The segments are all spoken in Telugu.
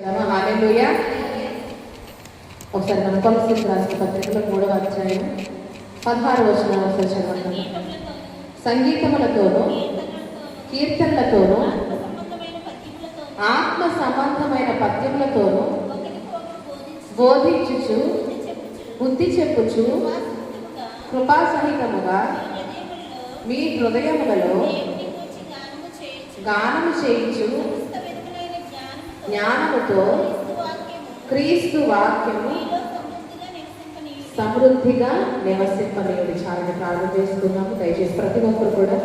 హల్లెలూయా. ఒకసారి మన కొలస్సీలకు రాసిన పత్రికలో 3వ అధ్యాయం 16వ వచనం ఒకసారి చదవండి. సంగీతములతోనూ కీర్తనలతోనూ ఆత్మ సంబంధమైన పద్యములతోనూ బోధించుచు బుద్ధి చెప్పుచు కృపాసహితముగా మీ హృదయములలో గానము చేయించు జ్ఞానముతో క్రీస్తు వాక్యము సమృద్ధిగా నివసింపనీయుడి. చాలా ప్రార్థన చేసుకున్నాము. దయచేసి ప్రతి ఒక్కరు కూడా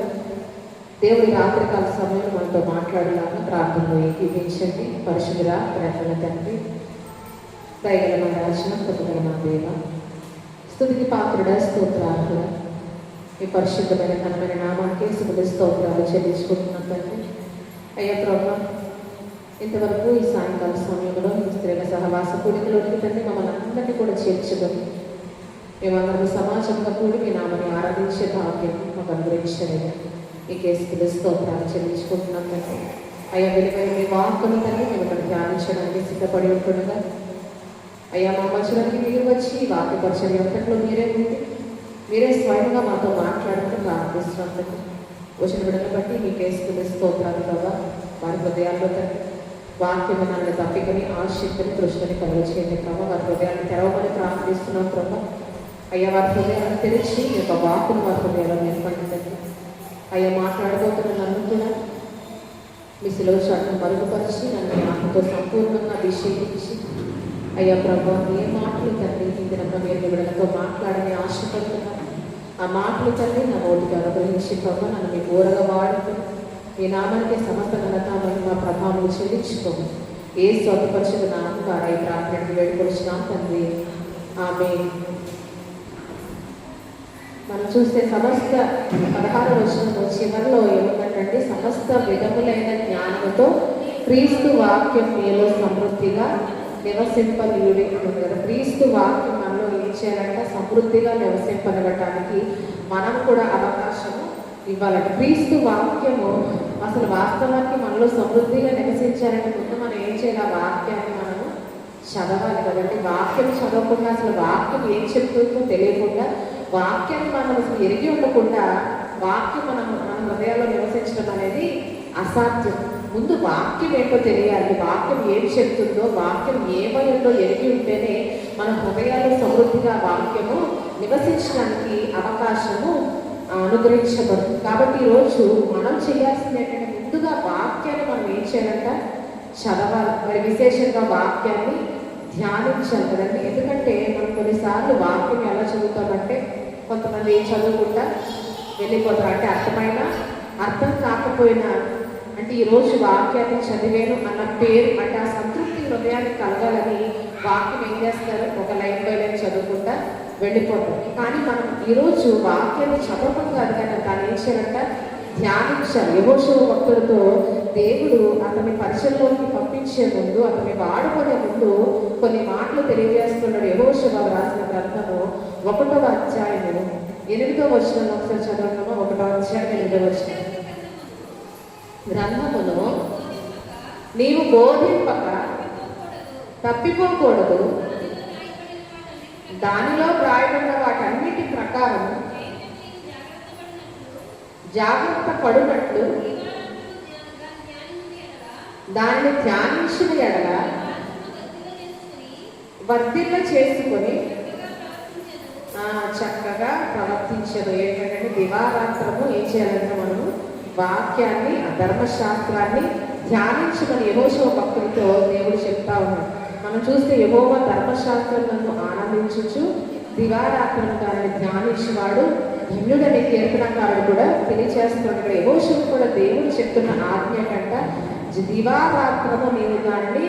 దేవుడి రాత్రికాల సమయంలో మనతో మాట్లాడేలాగా ప్రార్థనలో ఏకీపించండి. పరిశుద్ధుడా, ప్రేమల తండ్రి, దయగల మా రాజన, కృపగల మా దేవ, స్తుతికి పాత్రుడా, స్తోత్రార్హుడా, ఈ పరిశుద్ధమైన ఘనమైన నామానికి శుభ స్తోత్రాలు చెల్లించుకుంటున్నాం తండ్రి. అయ్యా ప్రభు, ఇంతవరకు ఈ సాయంకాల సమయంలో ఈ స్త్రీల సహవాస కూడికలోనికి తండ్రి మమ్మల్ని అందరినీ కూడా చేర్చుకొని మేమందరూ సమాజంగా కూడి మీ నామని ఆరాధించే భాగ్యం మాకు అనుగ్రహించలేదు. ఈ కేసులు స్తోత్రాలు చెల్లించుకుంటున్నాం తండ్రి. అయ్యా విలువైన మీ వాక్కులు తండ్రి మేము ఇక్కడ ధ్యానించడానికి సిద్ధపడి ఉంటుండగా అయ్యా మా మధ్యలోకి మీరు వచ్చి వాక్య పరిచయం అంతట్లో మీరే ఉండి మీరే స్వయంగా మాతో మాట్లాడుతూ ప్రార్థిస్తున్నాం తండ్రి. వచ్చిన విడని బట్టి మీ కేసులు స్తోత్రాలు కదా వారి హృదయాల్లో తండ్రి వాక్యం నన్ను తప్పికని ఆశక్తిని దృష్టిని కలుగచేయండి ప్రభావ. వారి హృదయాన్ని తెరవమని ప్రార్థిస్తున్నాం ప్రభావ. అయ్యా వారి హృదయాన్ని తెరిచి మీ యొక్క వాక్కును వారి హృదయాల్లో నిలబడిందండి. అయ్యా మాట్లాడబోతున్న నన్ను కూడా మీ శిలువ చాటును మరుగుపరిచి నన్ను ఆత్మతో సంపూర్ణంగా అభిషేకించి అయ్యా ప్రభావ ఏ మాటలు తండ్రి ఇందినమ్మ మీరు విడలతో మాట్లాడని ఆశపడుతున్నాను. ఆ మాటలు తండ్రి నా నోటికి అనుగ్రహించి ప్రభావ నన్ను మీ ఘోరగా వాడుతూ మీ నామానికి సమస్త ఘనత మహిమ ప్రభావం చెల్లించుకోము. ఏ స్వతపరిచిన నామం ద్వారా ఈ ప్రార్థనకి వేడుకొచ్చినాం తండ్రి, ఆమేన్. మనం చూస్తే సమస్త 16వ వచనంలో చివరిలో ఏముందంటే సమస్త విధములైన జ్ఞానముతో క్రీస్తు వాక్యం మీలో సమృద్ధిగా నివసింపనీయుడి ఉంది కదా. క్రీస్తు వాక్యం మనలో ఏం చేయాలంట? సమృద్ధిగా నివసింపనివ్వటానికి మనం కూడా అవకాశము ఇవ్వాలంటే క్రీస్తు వాక్యము అసలు వాస్తవానికి మనలో సమృద్ధిగా నివసించాలంటే ముందు మనం ఏం చేయాలి? ఆ వాక్యాన్ని మనము చదవాలి కదండి. వాక్యం చదవకుండా అసలు వాక్యం ఏం చెప్తుందో తెలియకుండా వాక్యాన్ని మనం అసలు ఎరిగి ఉండకుండా వాక్యం మన హృదయాల్లో నివసించడం అనేది అసాధ్యం. ముందు వాక్యం ఏంటో తెలియాలి. వాక్యం ఏం చెప్తుందో వాక్యం ఏమైందో ఎరిగి ఉంటేనే మన హృదయాల్లో సమృద్ధిగా వాక్యము నివసించడానికి అవకాశము అనుగ్రహించబడుతుంది. కాబట్టి ఈరోజు మనం చేయాల్సింది ఏంటంటే ముందుగా వాక్యాన్ని మనం ఏం చేయాలంట? చదవాలి. మరి విశేషంగా వాక్యాన్ని ధ్యానించాలి కదండి. ఎందుకంటే మనం కొన్నిసార్లు వాక్యం ఎలా చదువుతామంటే కొంతమంది ఏం చదువుకుంటా వెళ్ళిపోతారు. అంటే అర్థం కాకపోయినా అంటే ఈరోజు వాక్యాన్ని చదివాను అన్న పేరు అంటే ఆ సంతృప్తి హృదయానికి కలగాలని వాక్యం ఏం చేస్తారు? ఒక లైన్ బై లైన్ చదువుకుంటా వెళ్ళిపోతాం. కానీ మనం ఈరోజు వాక్యాన్ని చదవడం కాదు కానీ దాన్ని ఏం చేయాలంట? ధ్యానించాలి. యెహోషువ భక్తులతో దేవుడు అతని పరిచయంలోకి పంపించే ముందు అతన్ని వాడుకునే ముందు కొన్ని మాటలు తెలియజేస్తున్నాడు. యెహోషువ రాసిన గ్రంథము 1వ అధ్యాయము 8వ వచనంలో ఒకసారి చదవడము. 1వ అధ్యాయం 8వ వచనం. గ్రంథమును నీవు బోధింపక తప్పిపోకూడదు, దానిలో వ్రాయబడిన వాటన్నిటి ప్రకారం జాగ్రత్త పడునట్లు దానిని ధ్యానించిన ఎడల వర్ధిల్ల చేసుకొని చక్కగా ప్రవర్తించదు. ఏంటంటే దివారాత్రము ఏం చేయాలంటే మనము వాక్యాన్ని ధర్మశాస్త్రాన్ని ధ్యానించమని యెహోషువ భక్తులతో దేవుడు చెప్తా ఉన్నాడు. మనం చూస్తే యెహోవా ధర్మశాస్త్రములను ఆనందించుచు దివారాత్రము దానిని ధ్యానించేవాడు ధన్యుడని కీర్తనకారుడు కూడా తెలియజేస్తున్నాడు. యెహోషువ కూడా దేవుడు చెప్తున్న ఆజ్ఞ కంట దివారాత్రము నీవు దానిని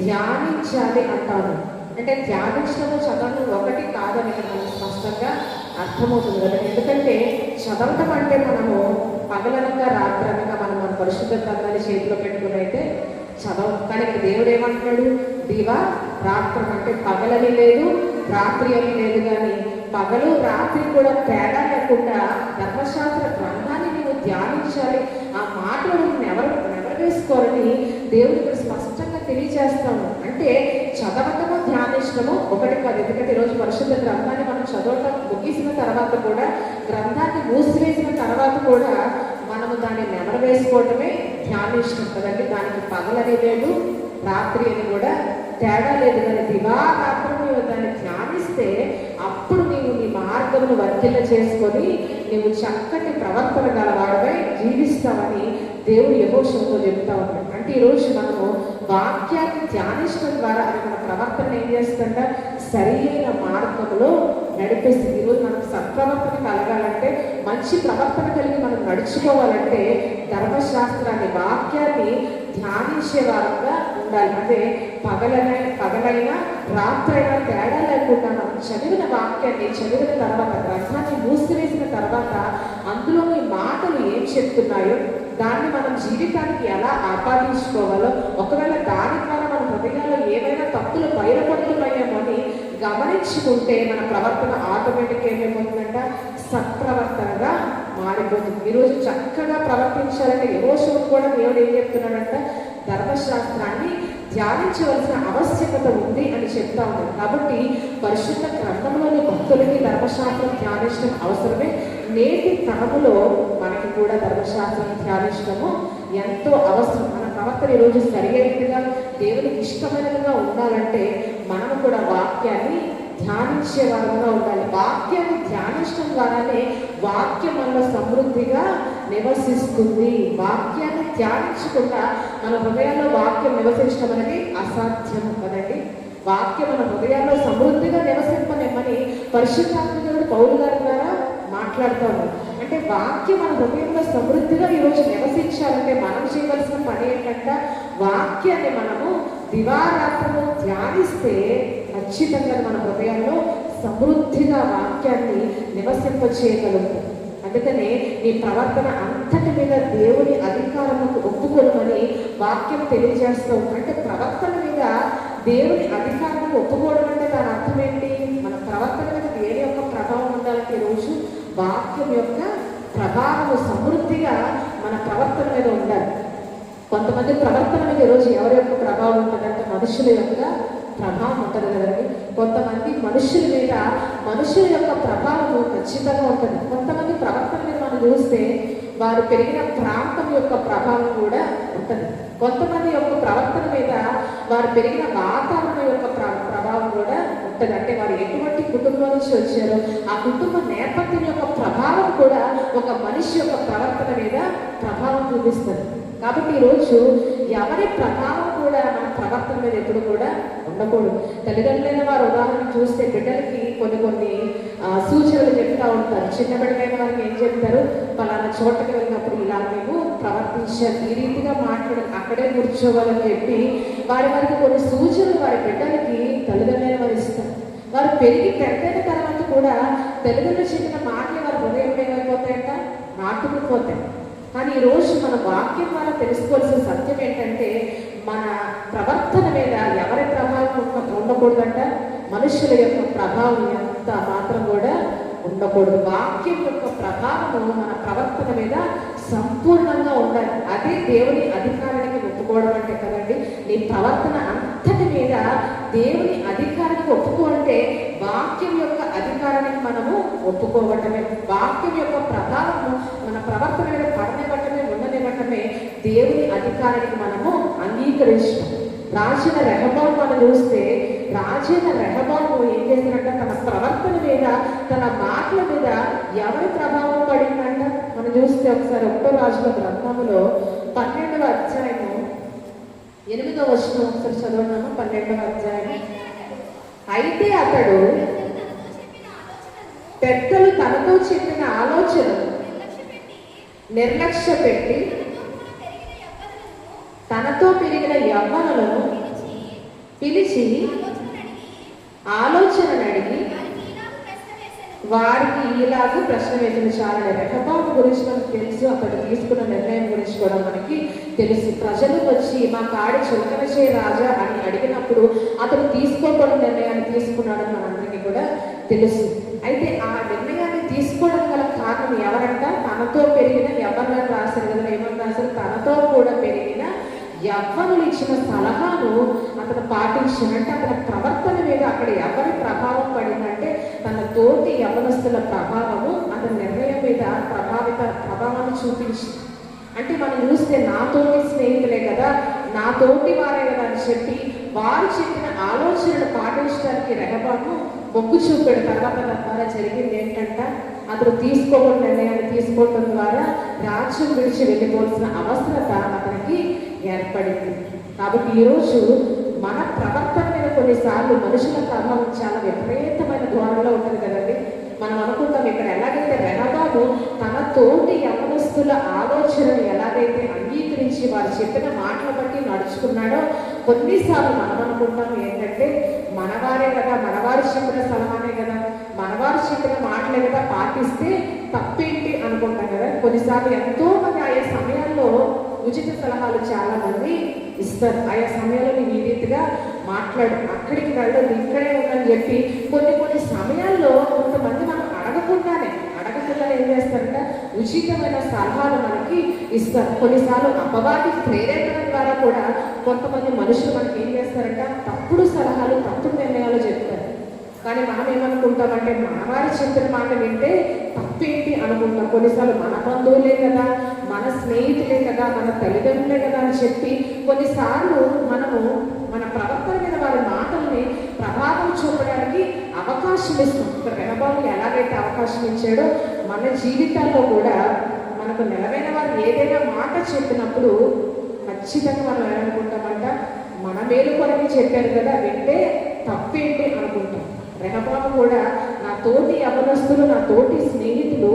ధ్యానించాలి అంటాను. అంటే ధ్యానించడము చదవడం ఒకటి కాదని మనకు స్పష్టంగా అర్థమవుతుంది కదా. ఎందుకంటే చదవటం అంటే మనము పగలనగా రాత్రనగా మనం మన పరిశుద్ధ గ్రంథాన్ని చేతిలో పెట్టుకుని అయితే చదవం. కానీ ఇక్కడ దేవుడు ఏమంటున్నాడు? దివా రాత్రం అంటే పగలని లేదు రాత్రి అని లేదు, కానీ పగలు రాత్రి కూడా తేడా లేకుండా ధర్మశాస్త్ర గ్రంథాన్ని నీవు ధ్యానించాలి. ఆ మాటలు నెవరు వేసుకోవాలని దేవుడు ఇక్కడ స్పష్టంగా తెలియజేస్తాము. అంటే చదవటము ధ్యానించడము ఒకటి కాదు. ఎందుకంటే ఈరోజు పరిశుద్ధ గ్రంథాన్ని మనం చదవటం ముగిసిన తర్వాత కూడా, గ్రంథాన్ని మూసివేసిన తర్వాత కూడా మనము దాన్ని నెమరవేసుకోవటమే ధ్యానించడం కదండి. దానికి పగలని లేదు, రాత్రి అని కూడా తేడా లేదు. కానీ దివారాత్రం నువ్వు దాన్ని ధ్యానిస్తే అప్పుడు నీవు నీ మార్గమును వర్ధిల్ల చేసుకొని నువ్వు చక్కటి ప్రవర్తన గలవాడవై జీవిస్తావని దేవుడు యెహోషువతో చెప్తా ఉన్నాడు. అంటే ఈరోజు మనము వాక్యాన్ని ధ్యానించడం ద్వారా అది మన ప్రవర్తన ఏం చేస్తుంట సరైన మార్గంలో నడిపిస్తుంది. ఈరోజు మనకు సత్ప్రవర్తన కలగాలంటే, మంచి ప్రవర్తన కలిగి మనం నడుచుకోవాలంటే ధర్మశాస్త్రాన్ని, వాక్యాన్ని ధ్యానించే వారంగా ఉండాలి. అంటే పగలైనా రాత్రైనా తేడా లేకుండా మనం చదివిన వాక్యాన్ని చదివిన తర్వాత, గ్రంథాన్ని మూసివేసిన తర్వాత అందులోని మాటలు ఏం చెప్తున్నాయో దాన్ని మనం జీవితానికి ఎలా ఆపాదించుకోవాలో, ఒకవేళ దాని ద్వారా మన హృదయాల్లో ఏమైనా తప్పులు బయలుపడుతున్నాయేమో అని గమనించుకుంటే మన ప్రవర్తన ఆటోమేటిక్గా ఏమైపోతుందంట సత్ప్రవర్తనగా మారిపోతుంది. ఈరోజు చక్కగా ప్రవర్తించాలంటే యెహోషువకు కూడా దేవుడు ఏం చెప్తున్నాడంట, ధర్మశాస్త్రాన్ని ధ్యానించవలసిన ఆవశ్యకత ఉంది అని చెప్తా ఉన్నాడు. కాబట్టి పరిశుద్ధ గ్రంథంలోని భక్తులకి ధర్మశాస్త్రం ధ్యానించడం అవసరమే. నేటి తరములో మనకి కూడా ధర్మశాస్త్రం ధ్యానించడము ఎంతో అవసరం. మన ప్రవర్తన ఈరోజు సరియైనదిగా దేవునికి ఇష్టమైనదిగా ఉండాలంటే మనము కూడా వాక్యాన్ని ధ్యానించే వారంగా ఉండాలి. వాక్యాన్ని ధ్యానించడం ద్వారానే వాక్యం మనలో సమృద్ధిగా నివసిస్తుంది. వాక్యాన్ని ధ్యానించకుండా మన హృదయాల్లో వాక్యం నివసించడం అనేది అసాధ్యం కదండి. వాక్యం మన హృదయాల్లో సమృద్ధిగా నివసింపనిమ్మని పరిశుద్ధాత్మ పౌలు గారి ద్వారా మాట్లాడుతాము. అంటే వాక్యం మన హృదయంలో సమృద్ధిగా ఈరోజు నివసించాలంటే మనం చేయవలసిన పని ఏంటంటే, వాక్యాన్ని మనము దివారాత్రము ధ్యానిస్తే ఖచ్చితంగా మన హృదయాల్లో సమృద్ధిగా వాక్యాన్ని నివసింపచేయగలుగుతాం. అందుకనే నీ ప్రవర్తన అంతటి మీద దేవుని అధికారముకు ఒప్పుకోమని వాక్యం తెలియజేస్తూ ఉంది. అంటే ప్రవర్తన మీద దేవుని అధికారానికి ఒప్పుకోవడం అంటే దాని అర్థం ఏంటి? మన ప్రవర్తన మీద దేవుని యొక్క ప్రభావం ఉండాలంటే ఈరోజు వాక్యం యొక్క ప్రభావము సమృద్ధిగా మన ప్రవర్తన మీద ఉండాలి. కొంతమంది ప్రవర్తన మీద ఈరోజు ఎవరి యొక్క ప్రభావం ఉంటుందంటే మనుషుల యొక్క ప్రభావం ఉంటుంది కదండి. కొంతమంది మనుషుల మీద మనుషుల యొక్క ప్రభావం ఖచ్చితంగా ఉంటుంది. కొంతమంది ప్రవర్తన మీద మనం చూస్తే వారు పెరిగిన ప్రాంతం యొక్క ప్రభావం కూడా ఉంటుంది. కొంతమంది యొక్క ప్రవర్తన మీద వారు పెరిగిన వాతావరణం యొక్క ప్రభావం కూడా ఉంటుంది. అంటే వారు ఎటువంటి కుటుంబం నుంచి వచ్చారో ఆ కుటుంబ నేపథ్యం యొక్క ప్రభావం కూడా ఒక మనిషి యొక్క ప్రవర్తన మీద ప్రభావం చూపిస్తుంది. కాబట్టి ఈరోజు ఎవరి ప్రభావం కూడా మన ప్రవర్తన మీద ఎప్పుడు కూడా ఉండకూడదు. తల్లిదండ్రులైన వారు ఉదాహరణ చూస్తే బిడ్డలకి కొన్ని సూచనలు చెప్తా ఉంటారు. చిన్న బిడ్డలైన వారికి ఏం చెప్తారు, పలానా చోటకి వెళ్ళినప్పుడు ఇలా మేము ప్రవర్తించాలి, ఈ రీతిగా మాట్లాడాలి, అక్కడే కూర్చోవాలని చెప్పి వారికి కొన్ని సూచనలు వారి బిడ్డలకి తల్లిదండ్రులైన వారు ఇస్తారు. వారు పెరిగి పెద్దయిన తర్వాత కూడా తల్లిదండ్రులు చెప్పిన మాటలు వారి హృదయం ఏమైపోతాయంట, నాటుకుపోతాయి. కానీ ఈరోజు మన వాక్యం ద్వారా తెలుసుకోవాల్సిన సత్యం ఏంటంటే, మన ప్రవర్తన మీద ఎవరి ప్రభావం ఉండకూడదంట, మనుషుల యొక్క ప్రభావం ఎంత మాత్రం కూడా ఉండకూడదు. వాక్యం యొక్క ప్రభావము మన ప్రవర్తన మీద సంపూర్ణంగా ఉండాలి. అదే దేవుని అధికారానికి ఒప్పుకోవడం అంటే కదండి. నీ ప్రవర్తన అంతటి మీద దేవుని అధికారానికి ఒప్పుకోవాలంటే వాక్యం యొక్క అధికారానికి మనము ఒప్పుకోవటమే. వాక్యం యొక్క ప్రభావము మన ప్రవర్తన మీద పడనివ్వటమే, ఉండనివ్వటమే దేవుని అధికారానికి మనము అంగీకరించడం. రాజైన రెహబాము మనం చూస్తే, రాజైన రెహబాము ఏం చేసినట్ట, తన ప్రవర్తన మీద తన మాటల మీద ఎవరి ప్రభావం పడిందంట మనం చూస్తే ఒకసారి 1వ రాజుల గ్రంథములో 12వ అధ్యాయము 8వ వచనం ఒకసారి చదవనామా. 12వ అధ్యాయం. అయితే అతడు పెద్దలు తనతో చెప్పిన ఆలోచనలు నిర్లక్ష్య పెట్టి తనతో పెరిగిన యవ్వనులను పిలిచి ఆలోచనను అడిగి వారికి ఈలాగా ప్రశ్న వేసిన. చాలా రెహబాము గురించి మనకు తెలుసు, అతడు తీసుకున్న నిర్ణయం గురించి కూడా మనకి తెలుసు. ప్రజలు వచ్చి మా కాడి చులకన చే రాజా అని అడిగినప్పుడు అతడు తీసుకోకూడని నిర్ణయాన్ని తీసుకున్నాడని మనందరికీ కూడా తెలుసు. అయితే ఆ నిర్ణయాన్ని తీసుకోవడం గల కారణం ఎవరంట, తనతో పెరిగిన ఎవరిని రాశారు కదా, ఏమని రాశారు, తనతో కూడా పెరిగిన యవ్వనులు ఇచ్చిన సలహాను అతను పాటించినట్టు అతని ప్రవర్తన మీద అక్కడ ఎవరి ప్రభావం పడిందంటే తన తోటి యవ్వనస్తుల ప్రభావము అతని నిర్ణయం మీద ప్రభావాన్ని చూపించింది. అంటే మనం చూస్తే నాతోటి స్నేహితులే కదా, నా తోటి వారే కదా అని చెప్పి వారు చెప్పిన ఆలోచనలు పాటించడానికి రెహబాము మొగ్గు చూపాడు. తర్వాత ద్వారా జరిగింది ఏంటంట, అతను తీసుకోవడం నిర్ణయాన్ని తీసుకోవడం ద్వారా రాజ్యం విడిచి వెళ్ళిపోవాల్సిన అవసరత అతనికి ఏర్పడింది. కాబట్టి ఈరోజు మన ప్రవర్తన మీద కొన్నిసార్లు మనుషుల ప్రభావం చాలా విపరీతమైన ధోరణిలో ఉంటుంది కదండి. మనం అనుకుంటాం ఇక్కడ ఎలాగైతే రెహబాము తన తోటి యవనస్తుల ఆలోచనలు ఎలాగైతే అంగీకరించి వారు చెప్పిన మాటలు బట్టి నడుచుకున్నాడో, కొన్నిసార్లు మనం అనుకుంటాం ఏంటంటే మనవారే కదా, మనవారు చెప్పిన సలహానే కదా, మనవారు చెప్పిన మాటలే కదా, పాటిస్తే తప్పేంటి అనుకుంటాం కదా. కొన్నిసార్లు ఎంతో మంది ఆయా సమయాల్లో ఉచిత సలహాలు చాలా మంది ఇస్తారు. ఆయా సమయంలో నీవు ఈ రీతిగా మాట్లాడు, అక్కడికి వెళ్ళదు, ఇక్కడే ఉందని చెప్పి కొన్ని సమయాల్లో కొంతమంది మనం అడగకుండానే ఏం చేస్తారంటే ఉచితమైన సలహాలు మనకి ఇస్తారు. కొన్నిసార్లు అపవాది ప్రేరేపణ ద్వారా కూడా కొంతమంది మనుషులు మనకి ఏం చేస్తారంటే తప్పుడు సలహాలు, తప్పుడు నిర్ణయాలు చెప్తారు. కానీ మనం ఏమనుకుంటామంటే మనవారు చెప్పిన మాట వింటే తప్పేంటి అనుకుంటాం. కొన్నిసార్లు మన బంధువులే కదా, మన స్నేహితులే కదా, మన తల్లిదండ్రులే కదా అని చెప్పి కొన్నిసార్లు మనము మన ప్రవర్తన మీద వారి మాటల్ని ప్రభావం చూపడానికి అవకాశం ఇస్తాం. ఇక్కడ రెహబాము ఎలాగైతే అవకాశం ఇచ్చాడో మన జీవితాల్లో కూడా మనకు నిలవైన వారు ఏదైనా మాట చెప్పినప్పుడు ఖచ్చితంగా మనం ఏమనుకుంటామంట, మన మేలు కొరకు చెప్పారు కదా, వింటే తప్పేంటి అనుకుంటాం. రెహబాము కూడా నా తోటి యవనస్తులు, నా తోటి స్నేహితులు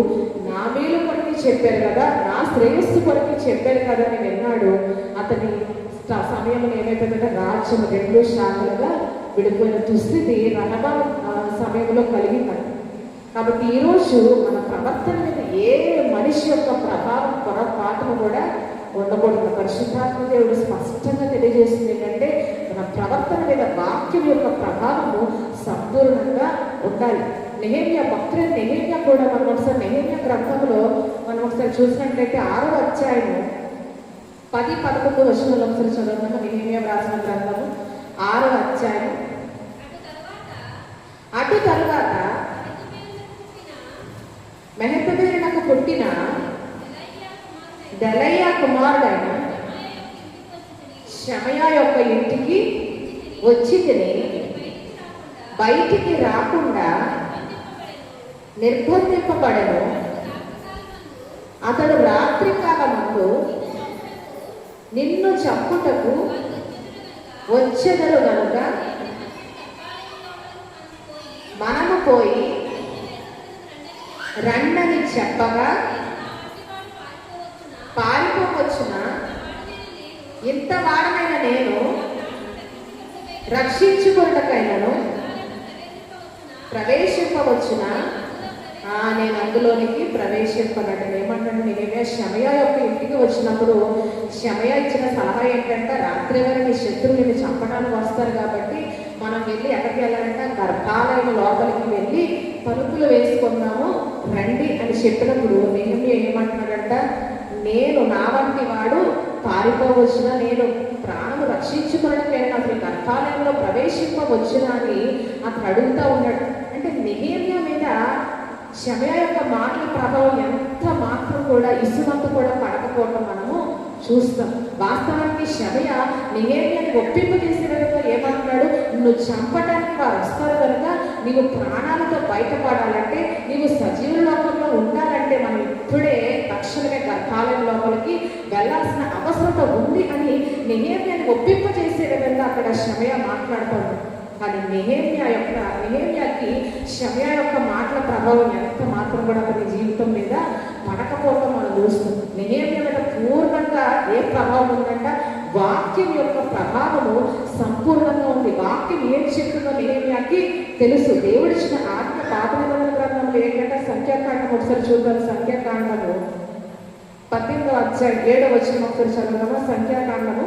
నా మేలు కొరకు చెప్పారు కదా, నా శ్రేయస్సు కొరకు చెప్పారు కదా అని విన్నాడు. అతని సమయంలో ఏమైపోయిందంటే రాజ్యం రెండు శాఖలుగా విడిపోయిన దుస్థితి రెహబాము సమయంలో కలిగిందంట. కాబట్టి ఈరోజు మన ప్రవర్తన మీద ఏ మనిషి యొక్క ప్రభావం పొరపాటును కూడా ఉండకూడదు. పరిశుద్ధాత్మ దేవుడు స్పష్టంగా తెలియజేస్తుంది ఏంటంటే మన ప్రవర్తన మీద వాక్యం యొక్క ప్రభావము సంపూర్ణంగా ఉండాలి. నెహెమ్యా భక్తుల నెహెమ్యా కూడా మనం ఒకసారి నెహెమ్యా గ్రంథంలో మనం ఒకసారి చూసినట్లయితే 6వ అధ్యాయము 10-11 వచనాలు ఒకసారి చదువుతాము. నెహెమ్యా రాసిన గ్రంథము 6వ అధ్యాయం. అటు తరువాత మెహెతబేలునకు పుట్టిన దెలయ్యా కుమారుడైన షమయా యొక్క ఇంటికి వచ్చి తిని బయటికి రాకుండా నిర్బంధింపబడెను. అతడు రాత్రి కాలమందు నిన్ను చంపుటకు వచ్చెదరు గనుక మనము పోయి రండని చెప్పగా పారిపోవచ్చున, ఇంత వాడమైన నేను రక్షించుకున్నకైనను ప్రవేశింపవచ్చున, నేను అందులోనికి ప్రవేశింపనట్టు ఏమంటాను. నేనే షమయా యొక్క ఇంటికి వచ్చినప్పుడు షమయా ఇచ్చిన సలహా ఏంటంటే రాత్రి వేళ నీ శత్రువుని చంపడానికి వస్తారు కాబట్టి మనం వెళ్ళి ఎక్కడికి వెళ్ళాలంటే గర్భాలయం లోపలికి వెళ్ళి తలుపులు వేసుకున్నాము రండి అని చెప్పినప్పుడు నెహెమ్యా ఏమంటున్నాడంట, నేను నా వంటి వాడు పారిపోవచ్చున, నేను ప్రాణము రక్షించుకోవడానికి అతని గర్భాలయంలో ప్రవేశింపవచ్చునా అని అతను అడుగుతూ ఉన్నాడు. అంటే నెహెమ్యా మీద షమయా యొక్క మాటల ప్రభావం ఎంత మాత్రం కూడా ఇసుమంత కూడా పడకపోవటం మనము చూస్తాం. వాస్తవానికి షమయా నెహెమ్యాని ఒప్పింపజేసే విధంగా ఏమంటున్నాడు, నువ్వు చంపడానికి వారు వస్తారు కనుక నీవు ప్రాణాలతో బయటపడాలంటే, నీవు సజీవ లోకంలో ఉండాలంటే మనం ఇప్పుడే తక్షణమే గర్భాలయం లోపలికి వెళ్ళాల్సిన అవసరత ఉంది అని నెహెమ్యాని ఒప్పింపజేసే విధంగా అక్కడ షమయా మాట్లాడుతాడు. కానీ నెహెమ్యాకి షమయా యొక్క మాటల ప్రభావం ఎంత మాత్రం కూడా అతని జీవితం మీద పడకపోవడం మనం చూస్తాం. నెహెమ్యా మీద పూర్ణంగా ఏ ప్రభావం ఉందంట, వాక్యం యొక్క ప్రభావము సంపూర్ణంగా ఉంది. వాక్యం ఏం చెప్తుందో నెహెమ్యాకి తెలుసు. దేవుడిచ్చిన ఆజ్ఞ పాత నిబంధన గ్రంథంలో ఏంటంటే సంఖ్యాకాండం ఒకసారి చూద్దాం. సంఖ్యాకాండము 18వ అధ్యాయం 7వ వచనం ఒకసారి చదువుదామా. సంఖ్యాకాండము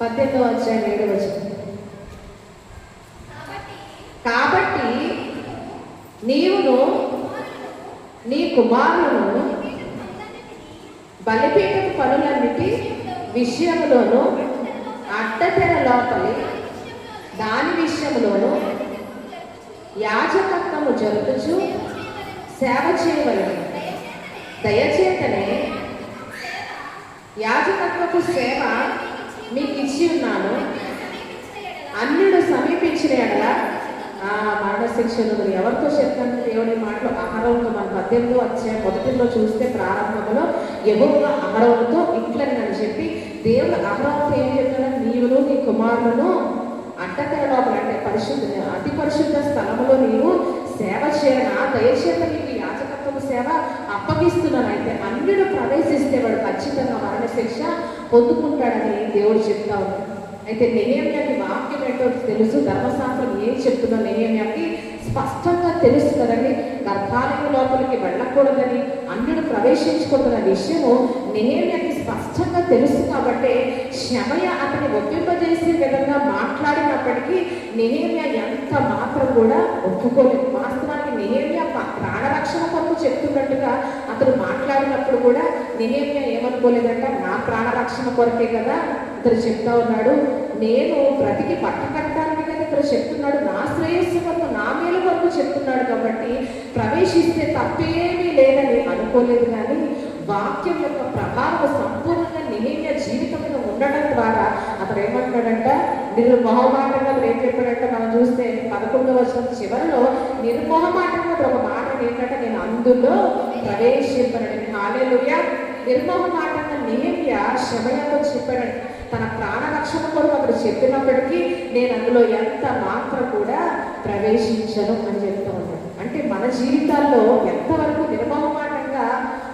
18వ అధ్యాయం 7వ వచనం. కాబట్టి నీవును నీ కుమారులను బలిపీఠపు పనులన్నిటి విషయంలోను అడ్డతెర లోపలి దాని విషయంలోను యాజకత్వము జరుగుచు సేవ చేయవలెను. దయచేతనే యాజకత్వపు సేవ మీకు ఇచ్చి ఉన్నాను. అన్యుడు సమీపించిన ఎడల మరణశిక్షను ఎవరితో చెప్తాను దేవుని మాటలు అహరోనుతో మన 18వ అధ్యాయం 1లో చూస్తే ప్రారంభంలో యెహోవా అహరోనుతో ఇట్లని అని చెప్పి దేవుడు అహరోనుతో ఏం చెప్తాడు, నీవును నీ కుమారులను అడ్డతెర లోపల అంటే అతి పరిశుద్ధ స్థలంలో నీవు సేవ చేయనా, దయచేత నీకు యాజకత్వపు సేవ అప్పగిస్తున్నాను. అయితే అన్యుడు ప్రవేశిస్తే వాడు ఖచ్చితంగా మరణశిక్ష పొందుకుంటాడని దేవుడు చెప్తా ఉన్నాడు. అయితే నెహెమ్యాకి వాక్యం ఏంటో తెలుసు, ధర్మశాస్త్రం ఏం చెప్తుందో నెహెమ్యాకి స్పష్టంగా తెలుసు కదండి. గర్భాలయం లోపలికి వెళ్ళకూడదని, అన్యుడు ప్రవేశించకూడదన్న విషయము నెహెమ్యాకి స్పష్టంగా తెలుసు. కాబట్టి షమయ అతని ఒప్పింపజేసే విధంగా మాట్లాడినప్పటికీ నెహెమ్యా ఎంత మాత్రం కూడా ఒప్పుకోలేదు. వాస్తవానికి నెహెమ్యా ప్రాణరక్షణ కొరకు చెప్తున్నట్టుగా అతను మాట్లాడినప్పుడు కూడా నెహెమ్యా ఏమనుకోలేదంట, నా ప్రాణరక్షణ కొరకే కదా ఇతను చెప్తా ఉన్నాడు, నేను బ్రతికి పట్టకట్టడానికి కదా ఇతను చెప్తున్నాడు, నా శ్రేయస్సు కొరకు నా మేలు కొరకు చెప్తున్నాడు కాబట్టి ప్రవేశిస్తే తప్పేమీ లేదని అనుకోలేదు. కానీ వాక్యం యొక్క ప్రభావం సంపూర్ణంగా నెహెమ్యా జీవితం మీద ఉండడం ద్వారా అతను ఏమంటాడంట, నిర్మోహమాటంగా ఏం చెప్పాడంట, మనం చూస్తే 11వ వచనం చివరిలో నిర్మోహమాటంగా ఒక మాట ఏంటంటే, నేను అందులో ప్రవేశింపనని. హల్లెలూయా. నిర్మోహమాటంగా నెహెమ్యా షమయతో చెప్పాడంట, తన ప్రాణరక్షణ కొరకు అతడు చెప్పినప్పటికీ నేను అందులో ఎంత మాత్రం కూడా ప్రవేశించను అని చెప్తూ ఉన్నాడు. అంటే మన జీవితాల్లో ఎంతవరకు నిర్మోహమాటంగా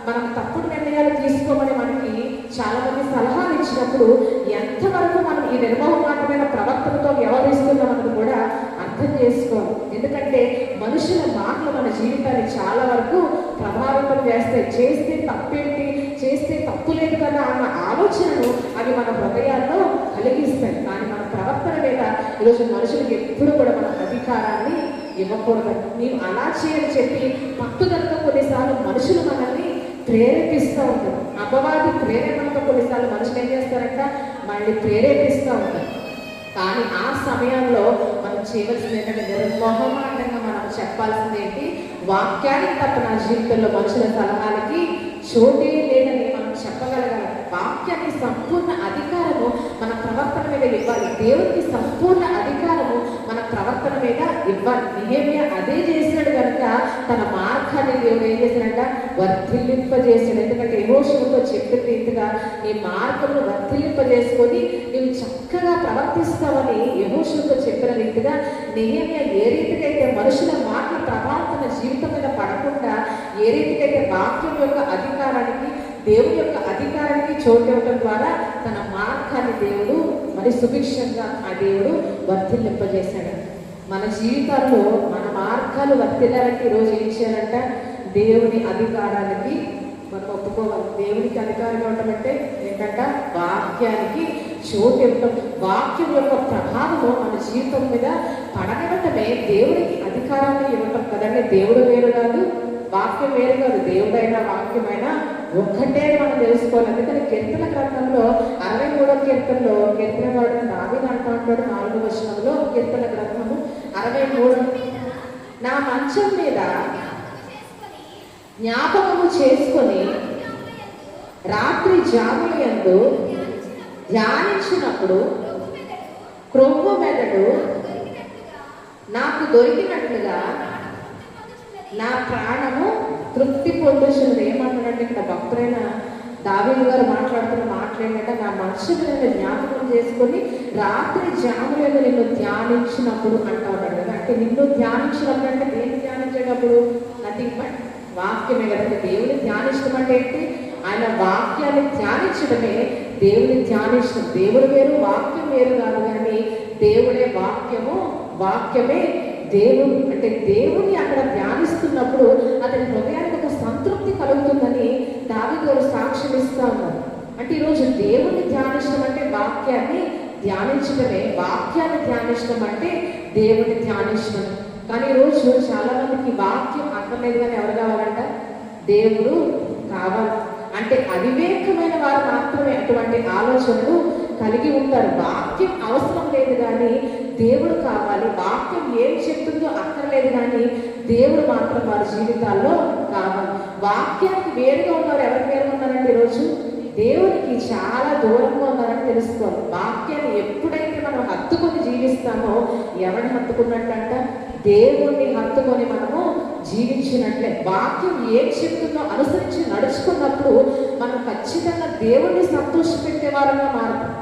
మనం తప్పుడు నిర్ణయాలు తీసుకోమని మనకి చాలా మంది సలహాలు ఇచ్చినప్పుడు ఎంతవరకు మనం ఈ నిర్మోహమాటమైన ప్రవర్తనతో వ్యవహరిస్తున్నామని కూడా అర్థం చేసుకోవాలి. ఎందుకంటే మనుషుల మాటలు మన జీవితాన్ని చాలా వరకు ప్రభావితం చేస్తాయి. చేస్తే తప్పేంటి, చేస్తే తప్పు లేదు కదా అన్న ఆలోచనను అవి మన హృదయాల్లో కలిగిస్తాయి. కానీ మన ప్రవర్తన మీద ఈరోజు మనుషులకు ఎప్పుడు కూడా మన అధికారాన్ని ఇవ్వకూడదు. నీవు అలా చేయని చెప్పి పట్టుదలతో కొన్నిసార్లు మనుషులు మనల్ని ప్రేరేపిస్తూ ఉంటారు. అపవాది ప్రేరేపణతో కొన్నిసార్లు మనుషులు ఏం చేస్తారంట, మళ్ళీ ప్రేరేపిస్తూ ఉంటారు. కానీ ఆ సమయంలో మనం చేయవలసింది ఏంటంటే, నిర్మోహమాటంగా మనం చెప్పాల్సింది ఏంటి, వాక్యానికి తప్ప నా జీవితంలో మనుషుల సలహాలకి చోటే లేదని మనం చెప్పగలగాలి. వాక్యానికి సంపూర్ణ అధికారము మన ప్రవర్తన మీద ఇవ్వాలి. దేవుడికి సంపూర్ణ అధికారము మన ప్రవర్తన మీద ఇవ్వాలి. నెహెమ్యా అదే చేశాడు కనుక తన మార్గాన్ని దేవుడు ఏం చేశాడంట, వర్ధిల్లింపజేశాడు. ఎందుకంటే యెహోషువతో చెప్పిన రీతిగా నీ మార్గమును వర్ధిల్లింపజేసుకొని నీవు చక్కగా ప్రవర్తిస్తావని యెహోషువతో చెప్పిన రీతిగా నెహెమ్యా ఏ రీతికైతే మనుషుల మాటల ప్రభావం తన జీవితం మీద పడకుండా, ఏ రీతికైతే వాక్యం యొక్క అధికారానికి, దేవుని యొక్క అధికారానికి చోటు ఇవ్వడం ద్వారా తన మార్గాన్ని దేవుడు మరి సుభిక్షంగా ఆ దేవుడు వర్ధిల్లింపజేశాడు. మన జీవితాల్లో మన మార్గాలు వర్తిల్లాలంటే ఈరోజు ఏం చేయాలంట, దేవుని అధికారానికి మనం ఒప్పుకోవాలి. దేవునికి అధికారం ఇవ్వటం అంటే ఏంటంట, వాక్యానికి చోటు ఇవ్వటం. వాక్యం యొక్క ప్రభావము మన జీవితం మీద పడనివ్వటమే దేవునికి అధికారాన్ని ఇవ్వటం కదండి. దేవుడు వేరు కాదు, వాక్యం వేరు కాదు. దేవుడైనా వాక్యమైనా ఒక్కటే మనం తెలుసుకోవాలి. అందుకని కీర్తన గ్రంథంలో 63వ కీర్తనలో కీర్తనవాడు దావీదు అంటూ ఉంటాడు 4వ వచనంలో, కీర్తన గ్రంథము 63, నా మంచం మీద జ్ఞాపకము చేసుకొని రాత్రి జాములందు ధ్యానించినప్పుడు క్రొవ్వు మెదడు నాకు దొరికినట్లుగా నా ప్రాణము తృప్తి పొందుతున్నది. ఏమంటాడంటే ఇక్కడ భక్తులైన దావీదు గారు మాట్లాడుతున్న మాట్లాడినట్ట, నా మనసును నేను జ్ఞాపకం చేసుకొని రాత్రి జాములందు నిన్ను ధ్యానించినప్పుడు అంటా ఉన్నాడు కదా. అంటే నిన్ను ధ్యానించినప్పుడు అంటే దేన్ని ధ్యానించేటప్పుడు, నథింగ్ బట్ వాక్యమే కదండి. దేవుని ధ్యానించడం అంటే ఏంటి, ఆయన వాక్యాన్ని ధ్యానించడమే దేవుని ధ్యానించడం. దేవుడు వేరు, వాక్యం వేరు కాదు. కానీ దేవుడే వాక్యము, వాక్యమే దేవుడు. అంటే దేవుని అక్కడ ధ్యానిస్తున్నప్పుడు అతని హృదయానికి ఒక సంతృప్తి కలుగుతుందని దావీదు గారు సాక్ష్యం ఇస్తా ఉన్నారు. అంటే ఈరోజు దేవుని ధ్యానించడం అంటే వాక్యాన్ని ధ్యానించడమే, వాక్యాన్ని ధ్యానించడం అంటే దేవుని ధ్యానించడం. కానీ ఈరోజు చాలా మందికి వాక్యం అక్కర్లేదు, కానీ ఎవరు కావాలంట, దేవుడు కావాలి. అంటే అవివేకమైన వారు మాత్రమే అటువంటి ఆలోచనలు కలిగి ఉంటారు. వాక్యం అవసరం లేదు కానీ దేవుడు కావాలి, వాక్యం ఏం చెప్తుందో అక్కర్లేదు కానీ దేవుడు మాత్రం వారి జీవితాల్లో కావాలి. వాక్యానికి వేరుగా ఉన్నారు. ఎవరికి వేరుగా ఉన్నారంటే ఈరోజు దేవునికి చాలా దూరంగా ఉన్నారని తెలుసుకోవాలి. వాక్యాన్ని ఎప్పుడైతే మనం హత్తుకొని జీవిస్తామో, ఎవరిని హత్తుకున్నట్టంట? దేవుణ్ణి హత్తుకొని మనము జీవించినట్లే. వాక్యం ఏం చెప్తుందో అనుసరించి నడుచుకున్నప్పుడు మనం ఖచ్చితంగా దేవుణ్ణి సంతోషపెట్టే వారంగా మారుతాం.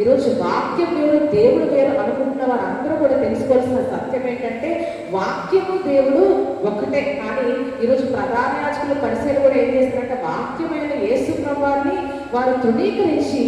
ఈరోజు వాక్యం వేరు, దేవుడు వేరు అనుకుంటున్న వారందరూ కూడా తెలుసుకోవాల్సిన సత్యం ఏంటంటే వాక్యము దేవుడు ఒకటే. కానీ ఈరోజు ప్రధాన యాజకులు పరిచయాలు కూడా ఏం చేస్తారంటే వాక్యమైన యేసు ప్రభువుని వారు తృణీకరించి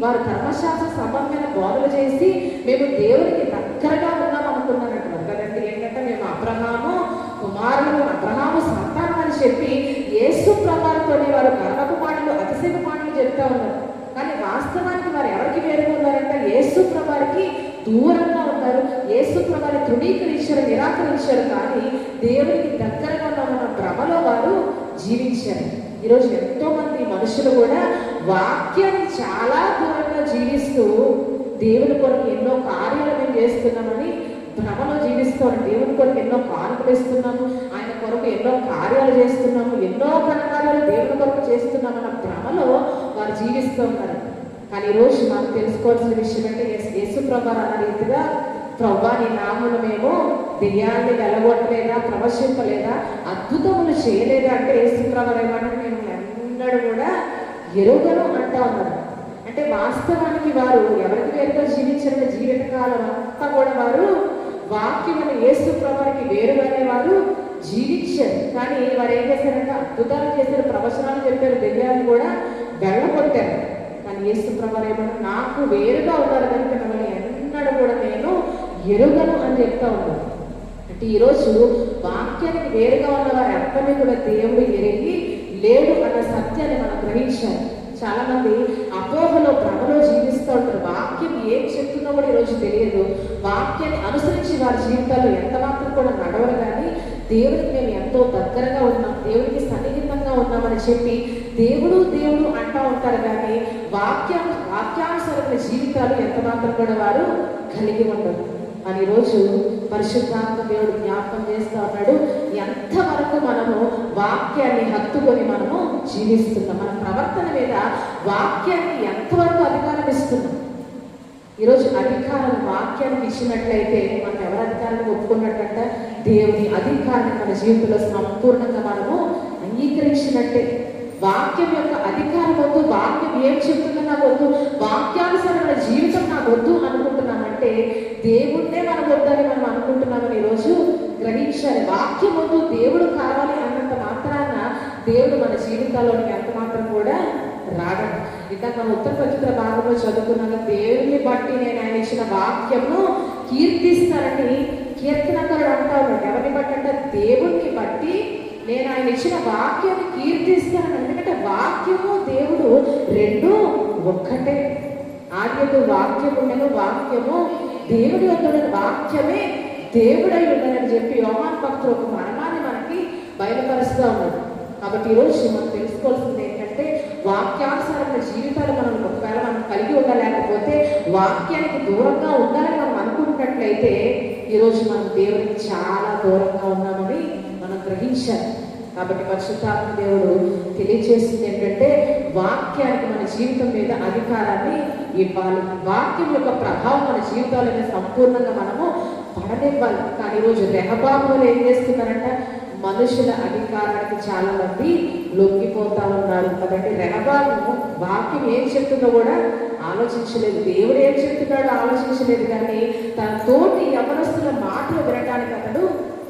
వారు ధర్మశాస్త్ర సంబంధమైన బోధలు చేసి మేము దేవునికి దగ్గరగా ఉన్నాం అనుకున్నారంటారు కదండి. ఏంటంటే మేము అబ్రహాము కుమారులు, అబ్రహాము సంతానం అని చెప్పి యేసు ప్రభువుతోనే వారు గర్వపు మాటలు, అతిశయ మాటలు చెప్తా ఉన్నారు. కానీ వాస్తవానికి వారు ఎవరికి వేరుగా ఉన్నారంటే యేసు ప్రభువుకి దూరంగా ఉన్నారు. యేసు ప్రభువుని తృణీకరించారు, నిరాకరించారు. కానీ దేవునికి దగ్గరగా ఉన్న భ్రమలో వారు జీవించారు. ఈరోజు ఎంతో మంది మనుషులు కూడా వాక్యాన్ని చాలా దూరంగా జీవిస్తూ దేవుని కొరకు ఎన్నో కార్యాలు మేము చేస్తున్నామని భ్రమలో జీవిస్తాం. దేవుని కొరకు ఎన్నో కానుకలు ఇస్తున్నాము, ఆయన కొరకు ఎన్నో కార్యాలు చేస్తున్నాము, ఎన్నో ఘనకార్యాలు దేవుని కొరకు చేస్తున్నామన్న భ్రమలో వారు జీవిస్తూ ఉన్నారు. కానీ ఈరోజు మనం తెలుసుకోవాల్సిన విషయం అంటే యేసు ప్రభువు అన్న రీతిగా ప్రభువా నీ నామమున మేము దెయ్యాన్ని వెలగొట్టలేదా, ప్రవశింపలేదా, అద్భుతములు చేయలేదా అంటే యేసు ప్రభువు ఏమంటే మేము ఎన్నడూ కూడా ఎరుగను అంటా ఉన్నారు. అంటే వాస్తవానికి వారు ఎవరికి వేరుగా జీవించిన జీవితకాలం అంతా కూడా వారు వాక్యమైన యేసు ప్రభువుకి వేరుగానే వారు జీవించారు. కానీ వారు ఏం చేశారంటే అద్భుతాలు చేశారు, ప్రవచనాలు చెప్పారు, దెయ్యాన్ని కూడా వెళ్ళగొట్టారు. కానీ యేసు ప్రభువు ఏమన్నా నాకు వేరుగా ఉన్నారు కనుక మిమ్మల్ని ఎన్నడూ కూడా నేను ఎరుగను అని చెప్తా ఉన్నారు. అంటే ఈరోజు వాక్యానికి వేరుగా ఉన్న వారి అర్థమే కూడా దేవుడు ఎరిగి లేడు అన్న సత్యాన్ని మనం గ్రహించాలి. చాలా మంది అపోహలో భ్రమలో జీవిస్తూ ఉంటారు. వాక్యం ఏం చెప్తుందో కూడా ఈరోజు తెలియదు. వాక్యాన్ని అనుసరించి వారి జీవితాల్లో ఎంత మాత్రం కూడా నడవరు. కానీ దేవుడికి మేము ఎంతో దగ్గరగా ఉన్నాం, దేవుడికి సన్నిహితంగా ఉన్నామని చెప్పి దేవుడు దేవుడు అంటూ ఉంటారు. కానీ వాక్యానుసారమైన జీవితాలు ఎంత మాత్రం కూడా వారు కలిగి ఉండరు. అని ఈరోజు పరిశుద్ధాత్మ దేవుడు జ్ఞాపకం చేస్తూ ఉన్నాడు. ఎంతవరకు మనము వాక్యాన్ని హత్తుకొని మనము జీవిస్తున్నాం, మన ప్రవర్తన మీద వాక్యాన్ని ఎంతవరకు అధికారం ఇస్తున్నాం. ఈరోజు అధికారం వాక్యానికి ఇచ్చినట్లయితే మనం ఎవరి అధికారాన్ని ఒప్పుకున్నట్టంట దేవుని అధికారాన్ని మన జీవితంలో సంపూర్ణంగా మనము అంగీకరించినట్టే. వాక్యం యొక్క అధికారం వద్దు, వాక్యం ఏం చెప్తుందో నాకు వద్దు, వాక్యానుసారమైన జీవితం నాకు వద్దు అనుకుంటున్నామంటే దేవుణ్ణే మనం వద్దని మనం అనుకుంటున్నామని ఈరోజు గ్రహించాలి. వాక్యం వద్దు, దేవుడు కావాలి అన్నంత మాత్రాన దేవుడు మన జీవితాల్లోనికి ఎంత మాత్రం కూడా రాగడు. ఇంకా మన ఉత్తర పవిత్ర భాగంలో చదువుకున్నాక దేవుని బట్టి నేను ఆయన ఇచ్చిన వాక్యంను కీర్తిస్తానని కీర్తనకారుడు అంటా ఉన్నాడు. ఎవరిని బట్టి అంటే దేవుణ్ణి బట్టి నేను ఆయన ఇచ్చిన వాక్యాన్ని కీర్తిస్తాను. ఎందుకంటే వాక్యము దేవుడు రెండు ఒక్కటే. ఆద్యందు వాక్యము ఉండను, వాక్యము దేవుడి వద్ద వాక్యమే దేవుడై ఉండనని చెప్పి యోహాను భక్తుడు ఒక మర్మాన్ని మనకి బయలుపరుస్తూ ఉన్నాడు. కాబట్టి ఈరోజు మనం తెలుసుకోవాల్సింది ఏంటంటే వాక్యానుసారమైన జీవితాలు మనం ఒకవేళ మనం కలిగి ఉండలేకపోతే వాక్యానికి దూరంగా ఉండాలని మనం అనుకుంటున్నట్లయితే ఈరోజు మనం దేవునికి చాలా దూరంగా ఉన్నామని మనం గ్రహించాలి. కాబట్టి పరిశుద్ధాత్మ దేవుడు తెలియజేస్తుంది ఏంటంటే వాక్యానికి మన జీవితం మీద అధికారాన్ని ఇవ్వాలి. వాక్యం యొక్క ప్రభావం మన జీవితాల మీద సంపూర్ణంగా మనము పడనివ్వాలి. కానీ ఈరోజు రెహబాములు ఏం చేస్తున్నారంట మనుషుల అధికారానికి చాలా మంది లొంగిపోతా ఉన్నారు కదండి. రెహబాము వాక్యం ఏం చెప్తుందో కూడా ఆలోచించలేదు, దేవుడు ఏం చెప్తున్నాడో ఆలోచించలేదు. కానీ తన తోటి యవనస్తుల మాటలు వినడానికి అతడు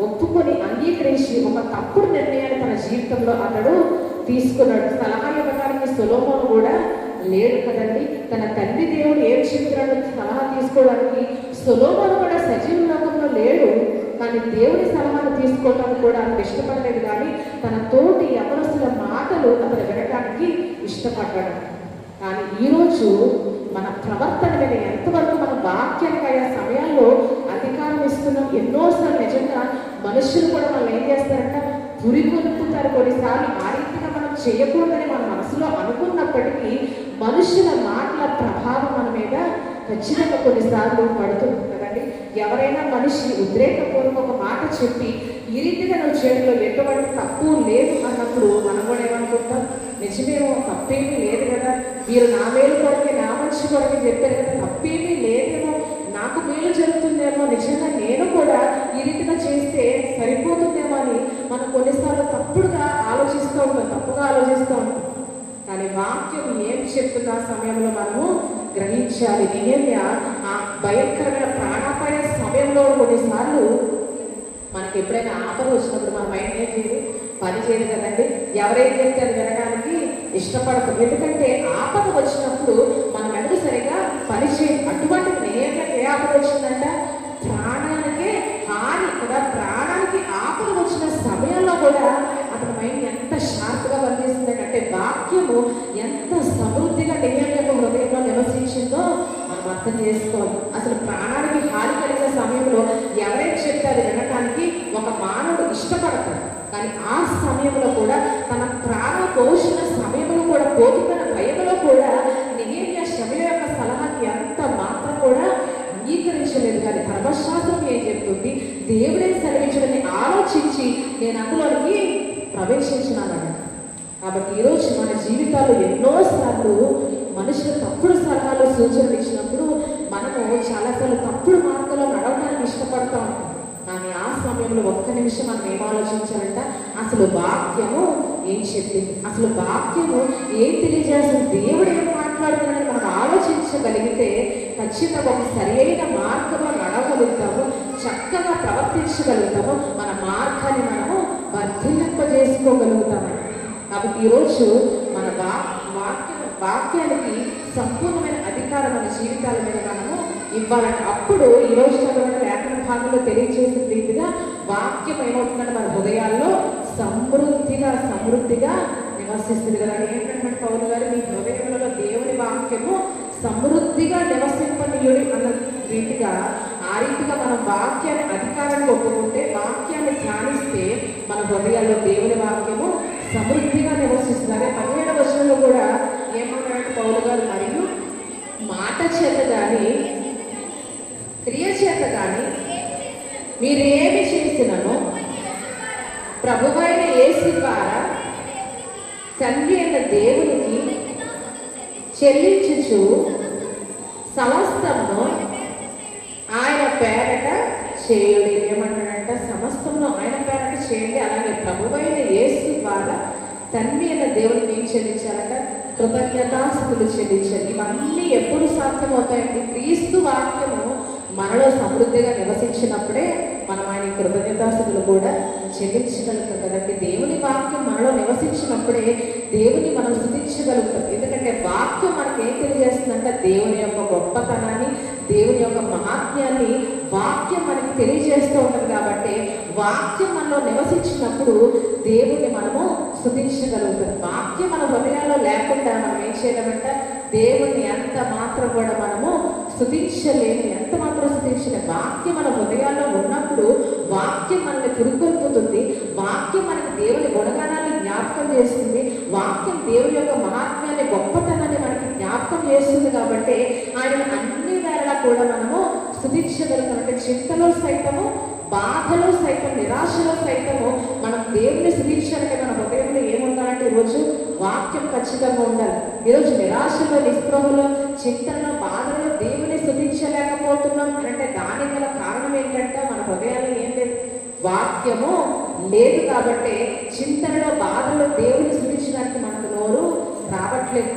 ఒప్పుకొని అంగీకరించి ఒక తప్పుడు నిర్ణయాన్ని తన జీవితంలో అతడు తీసుకున్నాడు. సలహా ఇవ్వడానికి సొలొమోను కూడా లేడు కదండి. తన తండ్రి దేవుడు ఏం చెప్తున్నాడో సలహా తీసుకోవడానికి సొలొమోను కూడా సజీవ లోకంలో లేడు. కానీ దేవుడి సలహాను తీసుకోవడానికి కూడా అతను ఇష్టపడలేదు. కానీ తన తోటి యవనస్తుల మాటలు అతను వినడానికి ఇష్టపడ్డాడు. కానీ ఈరోజు మన ప్రవర్తన మీద ఎంతవరకు మన వాక్యానికి ఆయా సమయాల్లో అధికారం ఇస్తున్నాం. ఎన్నోసార్లు నిజంగా మనుషులు కూడా మనం ఏం చేస్తారంట పురిగొల్పుతారు. కొన్నిసార్లు ఆ రీతిగా మనం చేయకూడదని మన మనసులో అనుకున్నప్పటికీ మనుషుల మాటల ప్రభావం మన మీద ఖచ్చితంగా కొన్నిసార్లు పడుతుంది కదండి. ఎవరైనా మనిషి ఉద్రేకపూర్వక ఒక మాట చెప్పి ఈ రీతిగా నువ్వు చేయడంలో ఎటువంటి తప్పు లేదు అన్నప్పుడు మనం కూడా ఏమనుకుంటాం, నిజమేమో తప్పేమీ లేదు కదా, మీరు నా మేలు కొరకే నా మంచి కొరకే చెప్పారు కదా, తప్పేమీ లేదేమో, నాకు మేలు జరుగుతుందేమో, నిజంగా నేను కూడా ఈ రీతిగా చేస్తే సరిపోతుందేమో అని మనం కొన్నిసార్లు తప్పుడుగా ఆలోచిస్తూ ఉంటాం, తప్పుగా ఆలోచిస్తూ ఉంటాం. కానీ వాక్యం ఏం చెప్తున్న సమయంలో మనము గ్రహించాలి. నిజంగా ఆ భయంకరమైన ప్రాణాపాయ సమయంలో కొన్నిసార్లు మనకి ఎప్పుడైనా ఆపద వచ్చినప్పుడు మన మైండ్ ఏం చేయదు, పని చేయదు కదండి. ఎవరైతే చెప్తే అది వినడానికి ఇష్టపడతాం. ఎందుకంటే ఆపద వచ్చినప్పుడు మన మెదడు సరిగా పని చేయదు. అటువంటి నిజంగా ఏ ఆపద వచ్చిందంట, ప్రాణానికే హాని కదా. ప్రాణానికి ఆపద వచ్చిన సమయంలో కూడా అతని మైండ్ ఎంత షార్ప్గా పనిచేస్తుంది అంటే వాక్యము ఎంత సమృద్ధిగా నిజం యొక్క హృదయంలో నివసించిందో మనం అర్థం చేసుకోవాలి. అసలు ప్రాణానికి హాని కలిగిన సమయంలో ఎవరైనా చెప్తే అది వినడానికి ఒక మానవుడు ఇష్టపడతాడు. కానీ ఆ సమయంలో కూడా తన ప్రాణ పోషణ సమయంలో కూడా పోతున్న భయంలో కూడా నిజంగా శ్రమ యొక్క సలహాకి ఎంత మాత్రం కూడా అంగీకరించలేదు. కానీ ధర్మశాస్త్రం ఏం చెప్తుంది, దేవుడే సెలవించడని ఆలోచించి నేను అందులోనికి ప్రవేశించినానని. కాబట్టి ఈరోజు మన జీవితాల్లో ఎన్నోసార్లు మనుషులు తప్పుడు సలహాలు సూచనలు ఇచ్చినప్పుడు మనము చాలాసార్లు తప్పుడు మార్గంలో నడవడానికి ఇష్టపడతా ఉంటాం. కానీ ఆ సమయంలో ఒక్క నిమిషం మనం ఏం ఆలోచించాలంట, అసలు వాక్యము ఏం చెప్పింది, అసలు వాక్యము ఏం తెలియజేస్తుంది, దేవుడు ఏం మాట్లాడుతున్నాడని మనం ఆలోచించగలిగితే ఖచ్చితంగా ఒక సరైన మార్గంలో నడవగలుగుతాము, చక్కగా ప్రవర్తించగలుగుతాము, మన మార్గాన్ని మనము వర్ధిల్లింపజేసుకోగలుగుతాము. కాబట్టి ఈరోజు మన వాక్యానికి సంపూర్ణమైన అధికారం మన జీవితాల మీద మనము ఇవ్వాలంటే అప్పుడు ఈరోజు చదవడం లేఖన భాగంలో తెలియజేసిన రీతిగా వాక్యం ఏమవుతుందంటే మన హృదయాల్లో సమృద్ధిగా నివసిస్తుంది కదా. ఏంటంటే పౌలు గారు మీ హృదయంలో దేవుని వాక్యము సమృద్ధిగా నివసింపనీయుడి అన్న రీతిగా ఆ రీతిగా మనం వాక్యాన్ని అధికారాన్ని ఒప్పుకుంటే, వాక్యాన్ని ధ్యానిస్తే మన హృదయాల్లో దేవుని వాక్యము సమృద్ధిగా నివసిస్తుంది. 17వ వచనంలో కూడా ఏమన్నాడు పౌలు గారు, మరియు మాట చేత కానీ క్రియ చేత కానీ మీరేమి చేసినను ప్రభువైన యేసు ద్వారా తండ్రి అయిన దేవునికి చెల్లించుచు సమస్తమును ఆయన పేరట చేయుడి. ఏమంటాడంట, సమస్తమును ఆయన పేరట చేయండి. అలాగే ప్రభువైన యేసు ద్వారా తండ్రి అయిన దేవునికి ఏం చెల్లించాలంట, కృతజ్ఞతాస్తుతులు చెల్లించాలి. ఇవన్నీ ఎప్పుడు సాధ్యమవుతాయండి, క్రీస్తు వాక్యము మనలో సమృద్ధిగా నివసించినప్పుడే మనం ఆయన కృతజ్ఞతాస్తుతులు కూడా చెల్లించగలుగుతాం కదండి. దేవుని వాక్యం మనలో నివసించినప్పుడే దేవుని మనం స్తుతించగలుగుతాం. ఎందుకంటే వాక్యం మనకి ఏం తెలియజేస్తుందంటే దేవుని యొక్క గొప్పతనాన్ని, దేవుని యొక్క మహాత్మ్యాన్ని వాక్యం మనకి తెలియజేస్తూ ఉంటుంది. కాబట్టి వాక్యం మనలో నివసించినప్పుడు దేవుని మనము స్తుతించగలుగుతాం. వాక్యం మన హృదయాల్లో లేకుండా మనం ఏం చేయలేమంటే దేవుని ఎంత మాత్రం కూడా మనము స్తుతించలేము, ఎంత మాత్రం స్తుతించలేము. వాక్యం మన హృదయాల్లో ఉన్నప్పుడు వాక్యం మనల్ని పురుకొల్పుతుంది. వాక్యం మనకి దేవుని గుణగానాన్ని జ్ఞాపకం చేస్తుంది. వాక్యం దేవుని యొక్క మహాత్మ్యాన్ని, గొప్పతనాన్ని మనకి జ్ఞాపకం చేస్తుంది. కాబట్టి ఆయన అన్ని వేళలా కూడా మనము స్తుతించగలుగుతాం. అంటే చింతలో సైతము, బాధలో సైతం, నిరాశలో సైతము మనం దేవుని స్తుతించాలంటే మన హృదయంలో ఏముండాలంటే ఈరోజు వాక్యం ఖచ్చితంగా ఉండాలి. ఈరోజు నిరాశలో, నిస్పృహలో, చింతనలో, బాధలో దేవుని స్తుతించలేకపోతున్నాం అంటే దానికి గల కారణం ఏంటంటే మన హృదయాల్లో ఏం లేదు, వాక్యము లేదు. కాబట్టి చింతనలో, బాధల్లో దేవుని స్తుతించడానికి మనకు నోరు రావట్లేదు.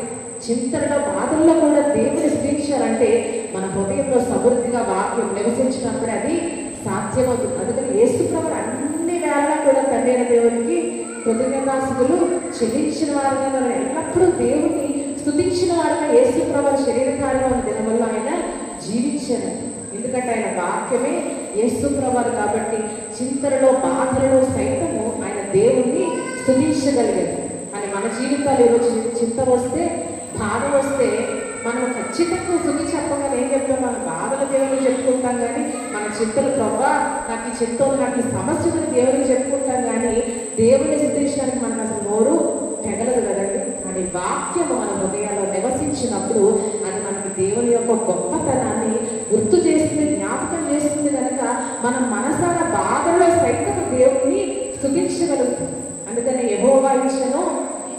చింతనలో, బాధల్లో కూడా దేవుని స్తుతించాలంటే మన హృదయంలో సమృద్ధిగా వాక్యం నివసించినప్పుడే అది సాధ్యమవుతుంది. అందుకని యేసుప్రభువు అన్ని వేళలా కూడా తండ్రి అయిన దేవునికి కృతజ్ఞతాస్తుతులు చెల్లించిన వారుగా, మనం ఎల్లప్పుడూ దేవుని స్తుతించిన వారుగా యేసుప్రభువు శరీరధారిగా ఉన్న దినవల్ల ఆయన జీవించారు. ఎందుకంటే ఆయన వాక్యమే యేసుప్రభువు కాబట్టి చింతనలో, బాధలలో సైతము ఆయన దేవుణ్ణి స్తుతించగలిగారు. అని మన జీవితాలు ఈరోజు చింత వస్తే, బాధ వస్తే మనం ఖచ్చితంగా స్తుతి చెప్పగానే ఏం చెప్తాం, మన బాధల దేవుని చెప్పుకుంటాం. కానీ మన చింతలు ప్రభా నాకు ఈ చింతలు, నాకు ఈ సమస్యలు దేవునికి చెప్పుకుంటాం. కానీ దేవుని స్తుతించడానికి మనకు అసలు నోరు తెగలదు కదండి. కానీ వాక్యము మన హృదయాల్లో నివసించినప్పుడు అది మనకి దేవుని యొక్క గొప్పతనాన్ని గుర్తు చేస్తుంది, జ్ఞాపకం చేస్తుంది. కనుక మనం మనసారా బాధల్లో సైతం దేవుణ్ణి స్తుతించగలుగుతాం. అందుకని యెహోవా ఇచ్చను,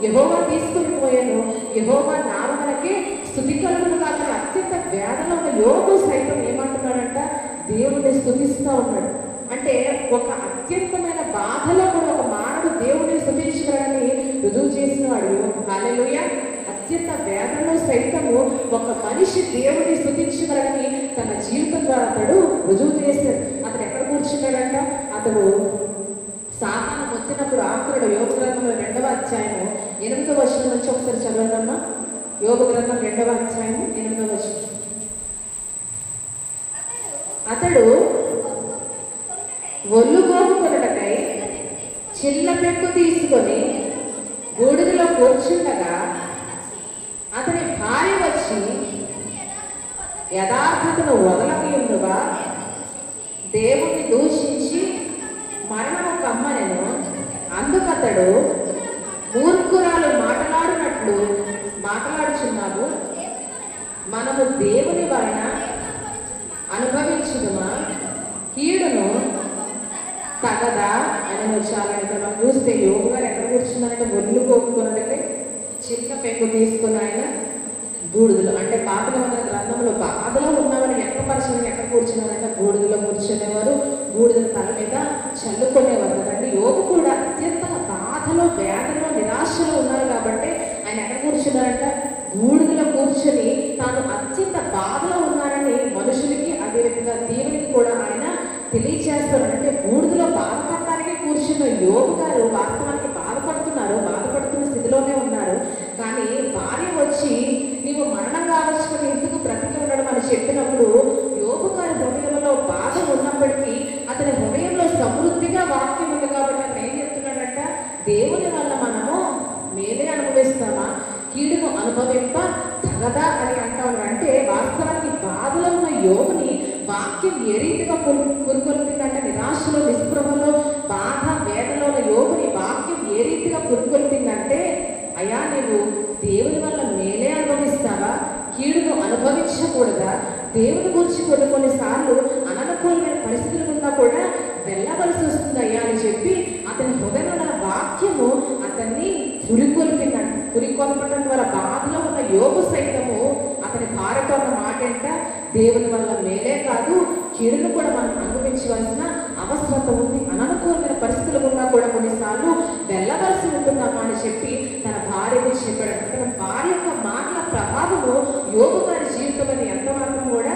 యెహోవా తీసుకుని పోయాను, యెహోవా నామమునకే స్తుతి కలుగును కాక. అత్యంత వేదన ఉన్న యోగు సైతం ఏమంటున్నాడంట, దేవుణ్ణి స్తుతిస్తూ ఉన్నాడు. అంటే ఒక అత్యంతమైన బాధలో కూడా ఒక మానవుడు దేవుడిని స్తుతించగలని రుజువు చేసిన వాడు. హల్లెలూయా. అత్యంత వేదనలో సైతము ఒక మనిషి దేవుడిని స్తుతించగలని తన జీవితం ద్వారా అతడు రుజువు చేశాడు. అతడు ఎక్కడ కూర్చున్నాడంట, అతడు సాతాను వచ్చినప్పుడు ఆఖరుడు యోగ గ్రంథంలో 2వ అధ్యాయము 8వ వచనం నుంచి ఒకసారి చదవండమ్మా. యోగ గ్రంథం 2వ అధ్యాయము 8వ వచనం. అతడు ఒళ్ళు గోపుకొనుటకై చిన్న పెంకు తీసుకొని బూడిదలో కూర్చుండగా అతని భార్య వచ్చి, యథార్థతను వదలకయుండుగా దేవుణ్ణి దూషించి మరణము కమ్మనెను. అందుకతడు, మూర్ఖురాలు మాట్లాడినట్లు మాట్లాడుచున్నావు, మనము దేవుని వలన అనుభవించుదుమా, కీడును తగదా అని వచ్చాలని. ఇక్కడ మనం చూస్తే యోగు గారు ఎక్కడ కూర్చున్నారంటే ఒళ్ళు కోపుకున్నట్టే చిన్న పెంకు తీసుకున్న ఆయన బూడిదలో, అంటే పాత నిబంధన గ్రంథంలో బాధలో ఉన్నవారు వ్యక్తపరచని ఎక్కడ కూర్చున్నారంటే బూడిదలో కూర్చునేవారు, బూడిదల తల మీద చల్లుకునేవారు కదండి. యోగు కూడా అత్యంత బాధలో, వేదనలో, నిరాశలో ఉన్నారు కాబట్టి ఆయన ఎక్కడ కూర్చున్నారంట, బూడిదలో కూర్చొని తాను అత్యంత బాధలో ఉన్నారని మనుషులకి అదేవిధంగా దేవునికి కూడా ఆయన తెలియచేస్తారు. అంటే బూడిదలో బాధపడటానికి కూర్చున్న యోగు గారు వాస్తవానికి బాధపడుతున్న స్థితిలోనే ఉన్నారు. కానీ భార్య వచ్చి నీవు మరణం కావచ్చు, ఎందుకు బ్రతికి ఉండడం అని చెప్పినప్పుడు యోగు గారి హృదయంలో బాధ ఉన్నప్పటికీ అతని హృదయంలో సమృద్ధిగా వాక్యం ఉంది కాబట్టి అతను ఏం చెప్తున్నాడంట, దేవుని వల్ల మనము మేలే అనుభవిస్తామా, కీడును అనుభవింప తగదా అని అంటా ఉన్నారు. అంటే వాస్తవానికి బాధలో ఉన్న యోగుని వాక్యం ఏ రీతిగా పురుగొల్పిందంటే, నిరాశలో, నిస్పృహలో, బాధ వేదనలో ఉన్న యోగుని వాక్యం ఏ రీతిగా పురుగొల్పిందంటే, అయ్యా నీవు దేవుని వల్ల మేలే అనుభవిస్తావా, కీడును అనుభవించకూడదా, దేవుని గురించి కొన్నిసార్లు అననుకూలమైన పరిస్థితులు ఉన్నా కూడా వెళ్ళవలసి వస్తుంది అయ్యా అని చెప్పి అతని హృదయంలో వాక్యము అతన్ని పురికొల్పటం ద్వారా బాధలో ఉన్న యోగు సైతము అతని భార్యతో ఉన్న మాట ఏంట, దేవుని వల్ల మేలే కాదు కీడును కూడా మనం అనుభవించవలసిన అవసరత ఉంది, అననుకూలమైన పరిస్థితులు ఉన్నా కూడా కొన్నిసార్లు వెళ్ళవలసి ఉంటుందమ్మా అని చెప్పి తన భార్యకు చెప్పాడు. తన భార్య యొక్క మాటల ప్రభావము యోగు గారి జీవితంలో ఎంత మాత్రం కూడా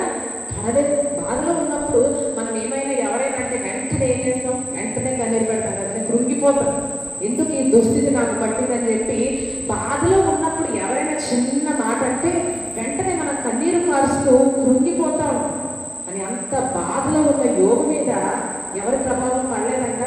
అదే బాధలో ఉన్నప్పుడు మనం ఏమైనా ఎవరైనా అంటే వెంటనే ఏం చేస్తాం, వెంటనే కన్నీరు పెడతాం కదా, కృంగిపోతాం. ఎందుకు ఈ దుస్థితి నాకు పట్టిందని చెప్పి బాధలో ఉన్నప్పుడు ఎవరైనా చిన్న మాట అంటే వెంటనే మనం కన్నీరు కారుస్తూ కృంగిపోతాం అని. అంత బాధలో ఉన్న యోగు మీద ఎవరి ప్రభావం పడలేదంట,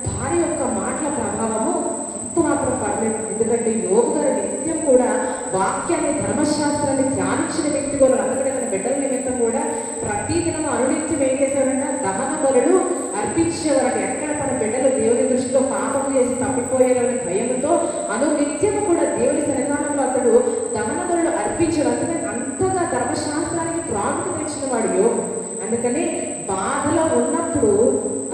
భార్య యొక్క మాటల ప్రభావము ఎంత మాత్రం పడలేదు. ఎందుకంటే యోగు గారు నిత్యం కూడా వాక్యాన్ని, ధర్మశాస్త్రాన్ని ధ్యానించిన వ్యక్తి కూడా. అందుకని తన బిడ్డల నిమిత్తం కూడా ప్రతిదినం అనునిత్యం ఏం చేసేవారంట, దహన బలులు అర్పించేవారంట. ఎక్కడ తన బిడ్డలు దేవుని దృష్టిలో పాపం చేసి తప్పిపోయారని భయంతో అనునిత్యం కూడా దేవుని సన్నిధానంలో అతడు దహన బలులు అర్పించాడు. అందుకని అంతగా ధర్మశాస్త్రానికి ప్రాముఖ్యత ఇచ్చిన వాడు యోగు. అందుకని బాధలో ఉన్నప్పుడు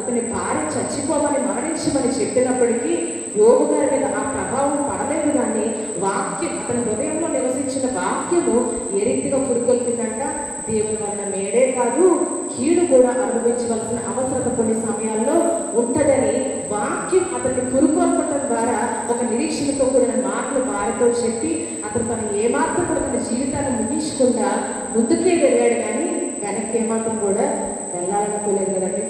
అతని భార్య చచ్చిపోమని, మరణించమని చెప్పినప్పటికీ యోగు గారి మీద ఆ ప్రభావం పడలేదు. కానీ వాక్యం, అతని హృదయంలో నివసించిన వాక్యము ఏ రీతిగా పురుగొల్పిందంట, దేవుని వల్ల మేడే కాదు కీడు కూడా అనుభవించవలసిన అవసరత కొన్ని సమయాల్లో ఉంటుందని వాక్యం అతన్ని పురుగొల్పటం ద్వారా ఒక నిరీక్షణతో కూడిన మాటలు భార్యతో చెప్పి అతను తను ఏమాత్రం కూడా తన జీవితాన్ని ముగించకుండా ముందుకే వెళ్ళాడు. కానీ వెనక్కి ఏమాత్రం కూడా వెళ్ళాలనుకోలేదు కదండి.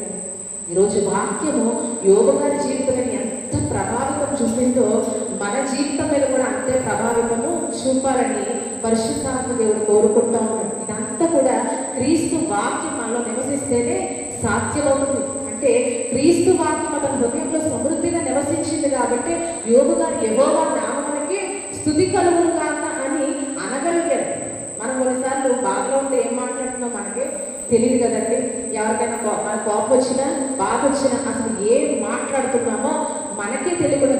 ఈరోజు వాక్యము యోగు గారి జీవితం ఎంత ప్రభావితం చూపిందో మన జీవితం మీద కూడా అంతే ప్రభావితము చూపాలని పరిశుద్ధాత్మ దేవుడు కోరుకుంటా ఉన్నాడు. ఇదంతా కూడా క్రీస్తు వాక్యం మనలో నివసిస్తేనే సాధ్యమవుతుంది. అంటే క్రీస్తు వాక్యం అతని హృదయంలో సమృద్ధిగా నివసించింది కాబట్టి యోగు గారు యెహోవా నామమునకే స్తుతి కలుగును గాక అని అనగలిగారు. మనం కొన్నిసార్లు బాధలో ఉంటే ఏం మాట్లాడుతున్నాం మనకి తెలియదు కదండి. ఎవరికైనా మన కోపం వచ్చినా, బాధ వచ్చినా అసలు ఏం మాట్లాడుతున్నామో మనకే తెలియకుండా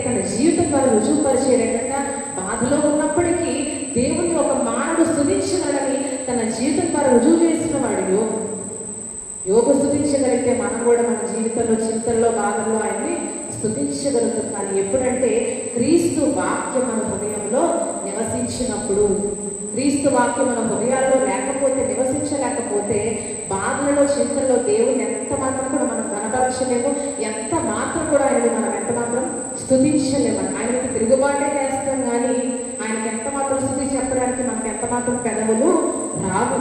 తన జీవితం ద్వారా రుజువుపరిచేది ఏంటంటే బాధలో ఉన్నప్పటికీ దేవుని ఒక మానవుడు స్తుతించగలని తన జీవితం ద్వారా రుజువు చేసిన వాడు యోగు స్తుతించగలిగితే మనం కూడా మన జీవితంలో చింతల్లో బాధల్లో ఆయన్ని స్తుతించగలుగుతాం. కానీ ఎప్పుడంటే క్రీస్తు వాక్యం మన హృదయంలో నివసించినప్పుడు, క్రీస్తు వాక్యం మన హృదయాల్లో లేకపోతే, నివసించలేకపోతే బాధలలో చింతల్లో దేవుని ఎంత మాత్రం కూడా మనం కనపరచలేము, ఎంత మాత్రం కూడా ఆయనని మనం ఎంత మాత్రం స్తుతించలేము. ఆయనకి తిరుగుబాటే చేస్తాం కానీ ఆయనకి ఎంత మాత్రం స్తుతి చెప్పడానికి మనకి ఎంత మాత్రం పెదవులు రావు.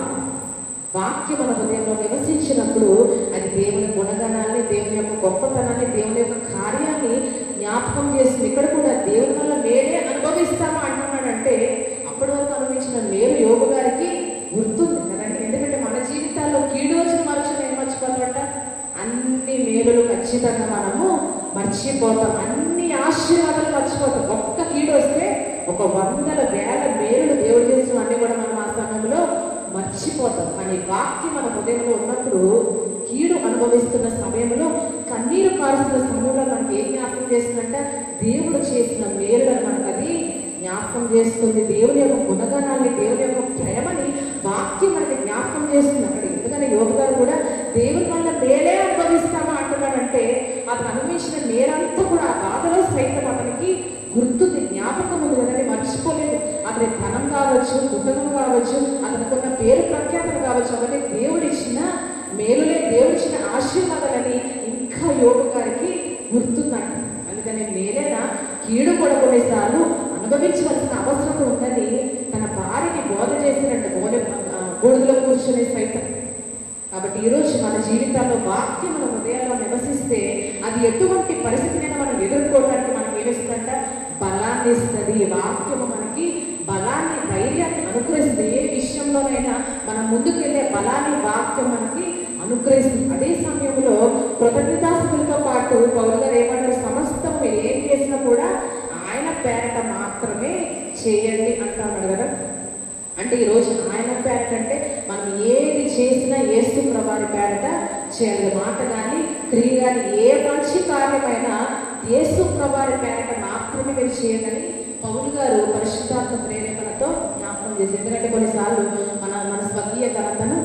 వాక్యం మన హృదయంలో నివసించినప్పుడు అది దేవుని గుణగణాన్ని, దేవుని యొక్క గొప్పతనాన్ని, దేవుని యొక్క కార్యాన్ని జ్ఞాపకం చేస్తుంది. ఇక్కడ కూడా దేవుని వల్ల మేలే అనుభవిస్తామా అంటున్నాడంటే అప్పటి వరకు అనుభవించిన మేలు యోగు గారికి గుర్తుంది కదండి. ఎందుకంటే మన జీవితాల్లో కీడు వచ్చిన మనుషులు ఏం మర్చిపోతామంట, అన్ని మేలులు ఖచ్చితంగా మనము మర్చిపోతాం, అన్ని ఆశీర్వాదాలు మర్చిపోతాం. ఒక్క కీడు వస్తే ఒక 100,000 మేలులు దేవుడు చేసిన అన్ని కూడా మనం ఆ సమయంలో మర్చిపోతాం. కానీ వాక్యం మన హృదయంలో ఉన్నప్పుడు కీడు అనుభవిస్తున్న సమయంలో, కన్నీరు కారుస్తున్న సమయంలో మనకి ఏం జ్ఞాపకం చేస్తుందంటే దేవుడు చేసిన మేలులను మనకు అది జ్ఞాపకం చేస్తుంది. దేవుని యొక్క గుణగణాన్ని, దేవుని యొక్క ప్రేమని వాక్యం మనకి జ్ఞాపకం చేస్తుంది. అక్కడ ఎందుకని యోగు గారు కూడా దేవుని వల్ల మేలే అనుభవిస్తామా అంటున్నాడంటే అతను అనుభవించిన మేలంతా కూడా ఆ బాధలో సైతం అతనికి గుర్తుంది, జ్ఞాపకం ఉంది కదండి, మర్చిపోలేదు. అతని ధనం కావచ్చు, కుటుంబం కావచ్చు, అతనికున్న పేరు ప్రఖ్యాతలు కావచ్చు, అవన్నీ దేవుడిచ్చిన మేలులే, దేవుడిచ్చిన ఆశీర్వాదాలని ఇంకా యోగు గారికి గుర్తుందంట. అందుకని మేలేనా కీడు కూడా కొన్నిసార్లు అనుభవించవలసిన అవసరం ఉందని తన భార్యని బోధ చేసినట్టు బూడిదలో కూర్చొని సైతం. కాబట్టి ఈరోజు మన జీవితాల్లో వాక్యం మన హృదయాల్లో నివసిస్తే అది ఎటువంటి పరిస్థితినైనా మనం ఎదుర్కోవడానికి మనకి ఏమిస్తుందంట, బలాన్ని ఇస్తుంది. వాక్యము మనకి బలాన్ని, ధైర్యాన్ని అనుగ్రహిస్తుంది. ఏ విషయంలోనైనా మనం ముందుకు వెళ్ళే బలాన్ని వాక్యం మనకి అనుగ్రహిస్తుంది. అదే సమయంలో కృతజ్ఞతాస్తులతో పాటు పౌలు గారు ఏమంటారు, సమస్తం మీరు ఏం చేసినా కూడా ఆయన పేరట మాత్రమే చేయండి అంటున్నాడు కదా. అంటే ఈరోజు ఆయన పేరట అంటే మనం ఏది చేసినా యేసు ప్రభువారి పేరట చేయాలి. మాట కానీ క్రియ కానీ ఏ మంచి కార్యమైనా యేసు ప్రభువారి పేరట మాత్రమే మీరు చేయాలని పౌలు గారు పరిశుద్ధాత్మ ప్రేరేపణతో జ్ఞాపకం చేసి. ఎందుకంటే కొన్నిసార్లు మన స్వకీయ ఘనతను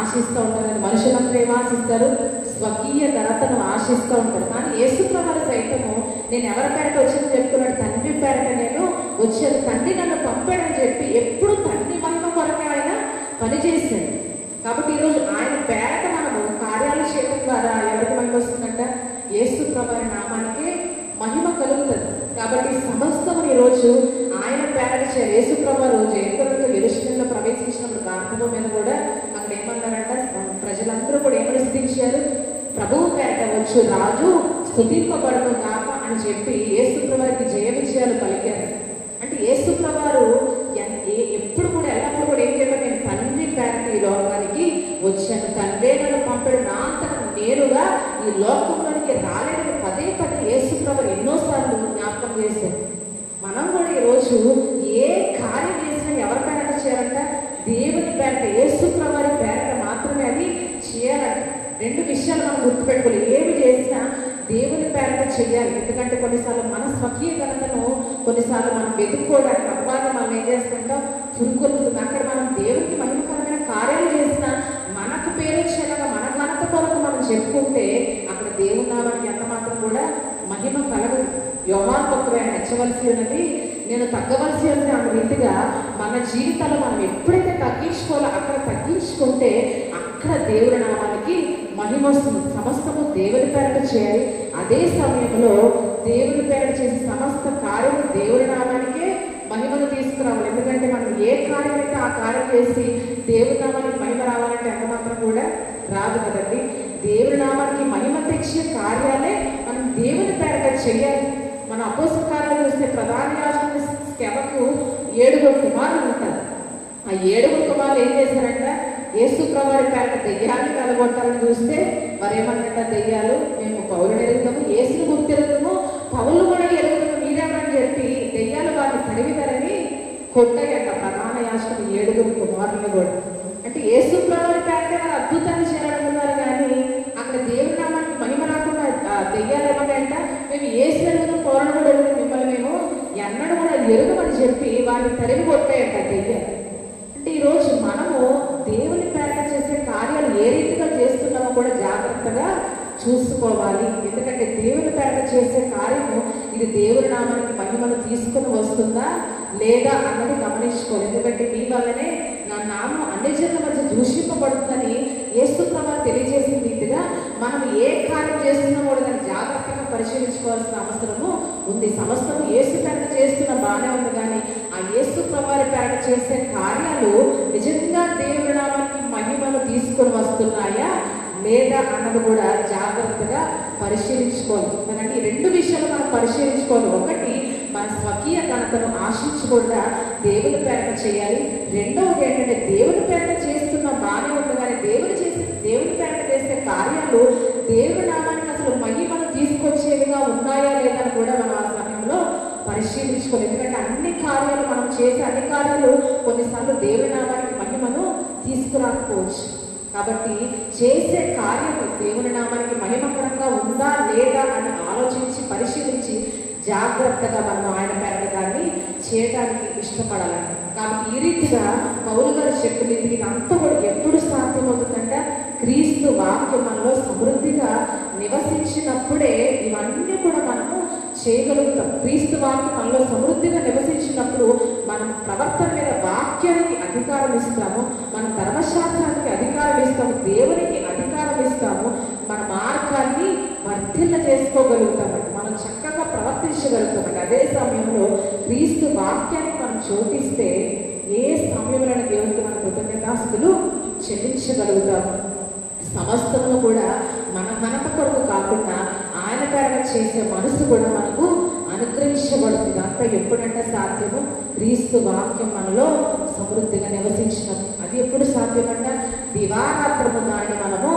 ఆశిస్తూ ఉంటారు, మనుషులందరూ ఏం ఆశిస్తారు, స్వకీయ ఘనతను ఆశిస్తూ ఉంటారు. కానీ యేసు ప్రభువు సైతము నేను ఎవరి పేరట వచ్చానని చెప్తున్నాడు, తండ్రి పేరట నేను వచ్చాను, తండ్రి నన్ను పంపాడని చెప్పి ఎప్పుడు తండ్రి మహిమ కొరకే ఆయన పనిచేశాడు. కాబట్టి ఈరోజు ఆయన పేరట మనము కార్యాలు చేయడం ద్వారా ఎవరికి మహిమ వస్తుందంట, యేసు ప్రభువు నామానికి మహిమ కలుగుతుంది. కాబట్టి సమస్తము ఈరోజు ఆయన పేరట చేయాలి. యేసు ప్రభువు జయకులతో యెరూషలేములో ప్రవేశించినప్పుడు మార్గం మీద కూడా అక్కడ ఏమన్నారంట, ప్రజలందరూ కూడా ఏమని స్తుతించారు, ప్రభువు పేరట వచ్చు రాజు స్తుతింపబడును కాక అని చెప్పి యేసు ప్రభువుకి జయ విజయాలు పలికారు. అంటే యేసు ప్రభువు ఎప్పుడు కూడా ఎల్లప్పుడు కూడా ఏం చెప్పారు, నేను తండ్రి పేరట ఈ లోకానికి వచ్చాను, తండ్రే నన్ను పంపడు, నా అంతటా నేరుగా ఈ లోకంలోనికి రాలేదని పదే యేసు ప్రభువు ఎన్నోసార్లు జ్ఞాపకం చేశారు. మనం కూడా ఈరోజు ఏ కార్యం చేసినా ఎవరి పేరట చేయాలంట, దేవుని పేరట, యేసు ప్రభువు పేరట మాత్రమే అది చేయాలంట. 2 విషయాలు మనం గుర్తుపెట్టుకోవాలి. ఏమి చేసినా దేవుని పేరట చేయాలి. ఎందుకంటే కొన్నిసార్లు మన స్వకీయ ఘనతను కొన్నిసార్లు మనం వెతుక్కోవడానికి అపవాదం మనం ఏం చేస్తుంటాం, చురుకొలుతుంది. అక్కడ మనం దేవునికి మహిమకరమైన కార్యాలు చేసినా మనకు పేరు వచ్చేలాగా మన ఘనత కొరకు మనం చెప్పుకుంటే అక్కడ దేవుని నామానికి ఎంత మాత్రం కూడా మహిమ కలగదు. యోహాను భక్తుడైన హెచ్చవలసి ఉన్నది, నేను తగ్గవలసి ఉంది అన్న రీతిగా మన జీవితాల్లో మనం ఎప్పుడైతే తగ్గించుకోవాలో అక్కడ తగ్గించుకుంటే అక్కడ దేవుని నామానికి మహిమ వస్తుంది. సమస్తము దేవుని పేరట చేయాలి. అదే సమయంలో దేవుని పేరట చేసే సమస్త కార్యము దేవుని నామానికే మహిమను తీసుకురావాలి. ఎందుకంటే మనం ఏ కార్యం అయితే ఆ కార్యం చేసి దేవుని నామానికి మహిమ రావాలంటే అంత మాత్రం కూడా రాదు కదండి. దేవుని నామానికి మహిమ తెచ్చే కార్యాలే మనం దేవుని పేరట చేయాలి. మన అపోస్తల కార్యాలు చూస్తే ప్రధాన యాజకుని సేవకు 7 కుమారులు ఉంటారు. ఆ 7 కుమారులు ఏం చేశారంట, యేసు ప్రభువు పేరట దెయ్యాన్ని కలగొట్టాలని చూస్తే వారు ఏమన్నారంట, దెయ్యాలు మేము పౌలుని ఎరుగుతాము, యేసుని గుర్తు ఎరుగుతాము, పౌలు కూడా ఎరుగుతాము, మీరేమని చెప్పి దెయ్యాలు వారిని తరిమిదారని కొట్టాయంట ప్రధాన యాజకుని 7 కుమారులు కూడా. అంటే యేసు ప్రభువు పేరట వారు అద్భుతాన్ని చేయాలనుకున్నారు. కానీ అక్కడ దేవుని నామానికి మహిమ రాకుండా దెయ్యాలు ఏమన్నాయంట, మేము యేసు ఎరుగుతాం, పౌరులు కూడా ఎరుగుతాం, ఎరుగమని చెప్పి వారిని తరిమి కొట్టాయట దెయ్యాలు. అంటే ఈరోజు మనము దేవుని పేరట చేసే కార్యాలు ఏ రీతిగా చేస్తున్నామో కూడా జాగ్రత్తగా చూసుకోవాలి. ఎందుకంటే దేవుని పేరట చేసే కార్యము ఇది దేవుని నామానికి మహిమను తీసుకుని వస్తుందా లేదా అన్నది గమనించుకోవాలి. ఎందుకంటే మీ వల్లనే నా నామం అన్ని జనుల మధ్య దూషింపబడుతుందని యేసు ప్రభువు తెలియజేసిన రీతిగా మనం ఏ కార్యం చేస్తున్నామో దాన్ని జాగ్రత్తగా పరిశీలించుకోవాల్సిన అవసరము ఉంది. సమస్తము యేసు పేరట చేస్తున్న బాగానే ఉంది, కానీ ఆ యేసు ప్రభువు పేరట చేసే కార్యాలు నిజంగా దేవుని నామానికి మహిమను తీసుకొని వస్తున్నాయా లేదా అన్నది కూడా జాగ్రత్తగా పరిశీలించుకోవాలి. ఎందుకంటే ఈ రెండు విషయాలు మనం పరిశీలించుకోవాలి. ఒకటి, మన స్వకీయ ఘనతను ఆశించకుండా దేవుని పేరట చేయాలి. రెండవది ఏంటంటే దేవుని పేరట చేస్తున్న బాగానే ఉంది, కానీ దేవుని పేరట చేసే కార్యాలు దేవుని నామానికి అసలు మహిమను తీసుకొచ్చేవిగా ఉన్నాయా లేదా అని కూడా మనం ఆ సమయంలో పరిశీలించుకోవాలి. ఎందుకంటే అన్ని కార్యాలు మనం చేసే అన్ని కార్యాలు కొన్నిసార్లు దేవుని నామానికి మహిమను తీసుకురాకపోవచ్చు. కాబట్టి చేసే కార్యము దేవుని నామానికి మహిమకరంగా ఉందా లేదా అని ఆలోచించి పరిశీలించి జాగ్రత్తగా మనం ఆయన పేరట దాన్ని చేయడానికి ఇష్టపడాలండి. కాబట్టి ఈ రీతిగా పౌలు గారు చెప్పిన ఇదంతా కూడా ఎప్పుడు సాధ్యమవుతుందంటే క్రీస్తు వాక్యం మనలో సమృద్ధిగా నివసించినప్పుడే ఇవన్నీ కూడా మనము చేయగలుగుతాం. క్రీస్తు వాక్యం మనలో సమృద్ధిగా నివసించినప్పుడు మనం ప్రవర్తన మీద వాక్యానికి అధికారం ఇస్తాము, మన ధర్మశాస్త్రానికి అధికారం ఇస్తాము, దేవునికి అధికారం ఇస్తాము, మన మార్గాన్ని వర్ధిల్ల చేసుకోగలుగుతామండి, మనం చక్కగా ప్రవర్తించగలుగుతామండి. అదే సమయంలో క్రీస్తు వాక్యానికి మనం చోటిస్తే ఏ సమయంలోనే దేవునికి మన కృతజ్ఞతాస్తులు చెల్లించగలుగుతాము. సమస్తము కూడా మన ఘనత కొరకు కాకుండా ఆయన పేరట చేసే మనసు కూడా మనకు అనుగ్రహించబడుతుంది. అంతా ఎప్పుడంటే సాధ్యము క్రీస్తు వాక్యం మనలో సమృద్ధిగా నివసించినప్పుడు. అది ఎప్పుడు సాధ్యమంటే దివారాత్రము దాన్ని మనము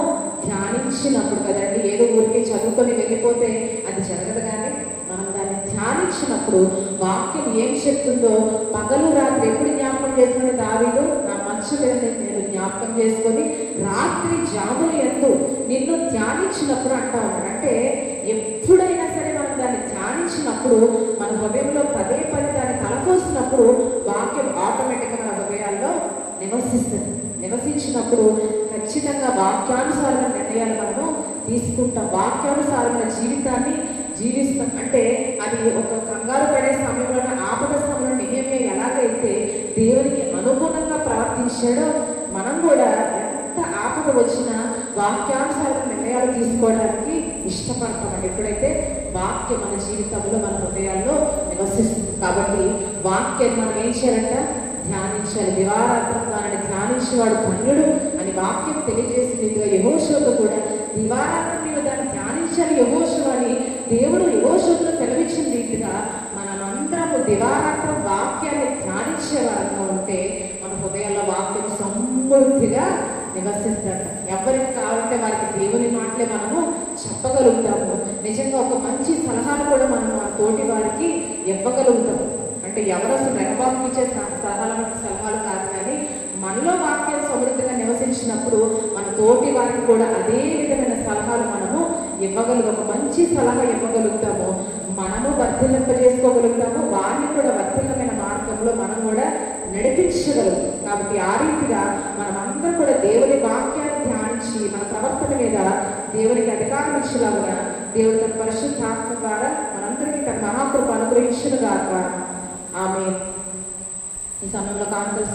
ధ్యానించినప్పుడు కదండి. ఏదో ఊరికి చదువుకొని వెళ్ళిపోతే అది జరగదు, కానీ మనం దాన్ని ధ్యానించినప్పుడు వాక్యం ఏం చెప్తుందో పగలు రాత్రి ఎప్పుడు జ్ఞాపకం చేసుకుని దావీదు నా మంచు మీద నేను జ్ఞాపకం చేసుకొని రాత్రి జాముల యందు నిన్ను ధ్యానించినప్పుడు అంటా ఉంటాడు. అంటే ఎప్పుడైనా సరే మనం దాన్ని ధ్యానించినప్పుడు మన హృదయంలో పదే దాన్ని తలపోసినప్పుడు వాక్యం ఆటోమేటిక్గా మన హృదయాల్లో నివసించినప్పుడు ఖచ్చితంగా వాక్యానుసారమైన నిర్ణయాలు మనము తీసుకుంటాం, వాక్యానుసారమైన జీవితాన్ని జీవిస్తాం. అంటే అది ఒక కంగారు పడే సమయంలో ఆపద సమయంలో నెహెమ్యా ఎలాగైతే దేవునికి అనుగుణంగా ప్రవర్తించాడో మనం కూడా ఎంత ఆపద వచ్చినా వాక్యానుసారమైన నిర్ణయాలు తీసుకోవడానికి ఇష్టపడతామండి. ఎప్పుడైతే వాక్యం మన జీవితంలో మన హృదయాల్లో నివసిస్తుంది. కాబట్టి వాక్యాన్ని మనం ఏం చేయాలంట? ధ్యానించాలి. దివారాత్రం దానిని ధ్యానించేవాడు ధన్యుడు అని వాక్యం తెలియజేసినట్టుగా యెహోషువకు కూడా దివారాత్రం నీవు దాన్ని ధ్యానించాలి యెహోషువ అని దేవుడు యెహోషువకు సెలవిచ్చిన రీతిగా మనమందరము దివారాత్రం వాక్యాన్ని ధ్యానించే వారంగా ఉంటే మన హృదయాల్లో వాక్యం సమృద్ధిగా నివసిస్తుందంట. ఎవరికి కావాలంటే వారికి దేవుని మాటలే మనము చెప్పగలుగుతాము. నిజంగా ఒక మంచి సలహాలు కూడా మనం మన తోటి వారికి ఇవ్వగలుగుతాము. అంటే ఎవరు అసలు రెగబాబుకి ఇచ్చే సలహాలు కాదు, కానీ మనలో వాక్యాలు సమృద్ధిగా నివసించినప్పుడు మన తోటి వారికి కూడా అదే విధమైన సలహాలు మనము ఇవ్వగలుగుతాము. ఒక మంచి సలహా ఇవ్వగలుగుతాము, మనము వర్ధిల్లింపజేసుకోగలుగుతాము, వారిని కూడా వర్ధిల్లమైన మార్గంలో మనం కూడా నడిపించగలుగుతాం. కాబట్టి ఆ రీతిగా మనమందరం కూడా దేవుని వాక్యాన్ని ధ్యానించి మన ప్రవర్తన మీద దేవునికి అధికారం ఇచ్చేలాగా దేవుడు తన పరిశుద్ధాత్మ ద్వారా మనందరికీ తన మహాకృప అనుగ్రహించునుగాక. ఆమేన్. ఈ సమయంలో కాంగ్రెస్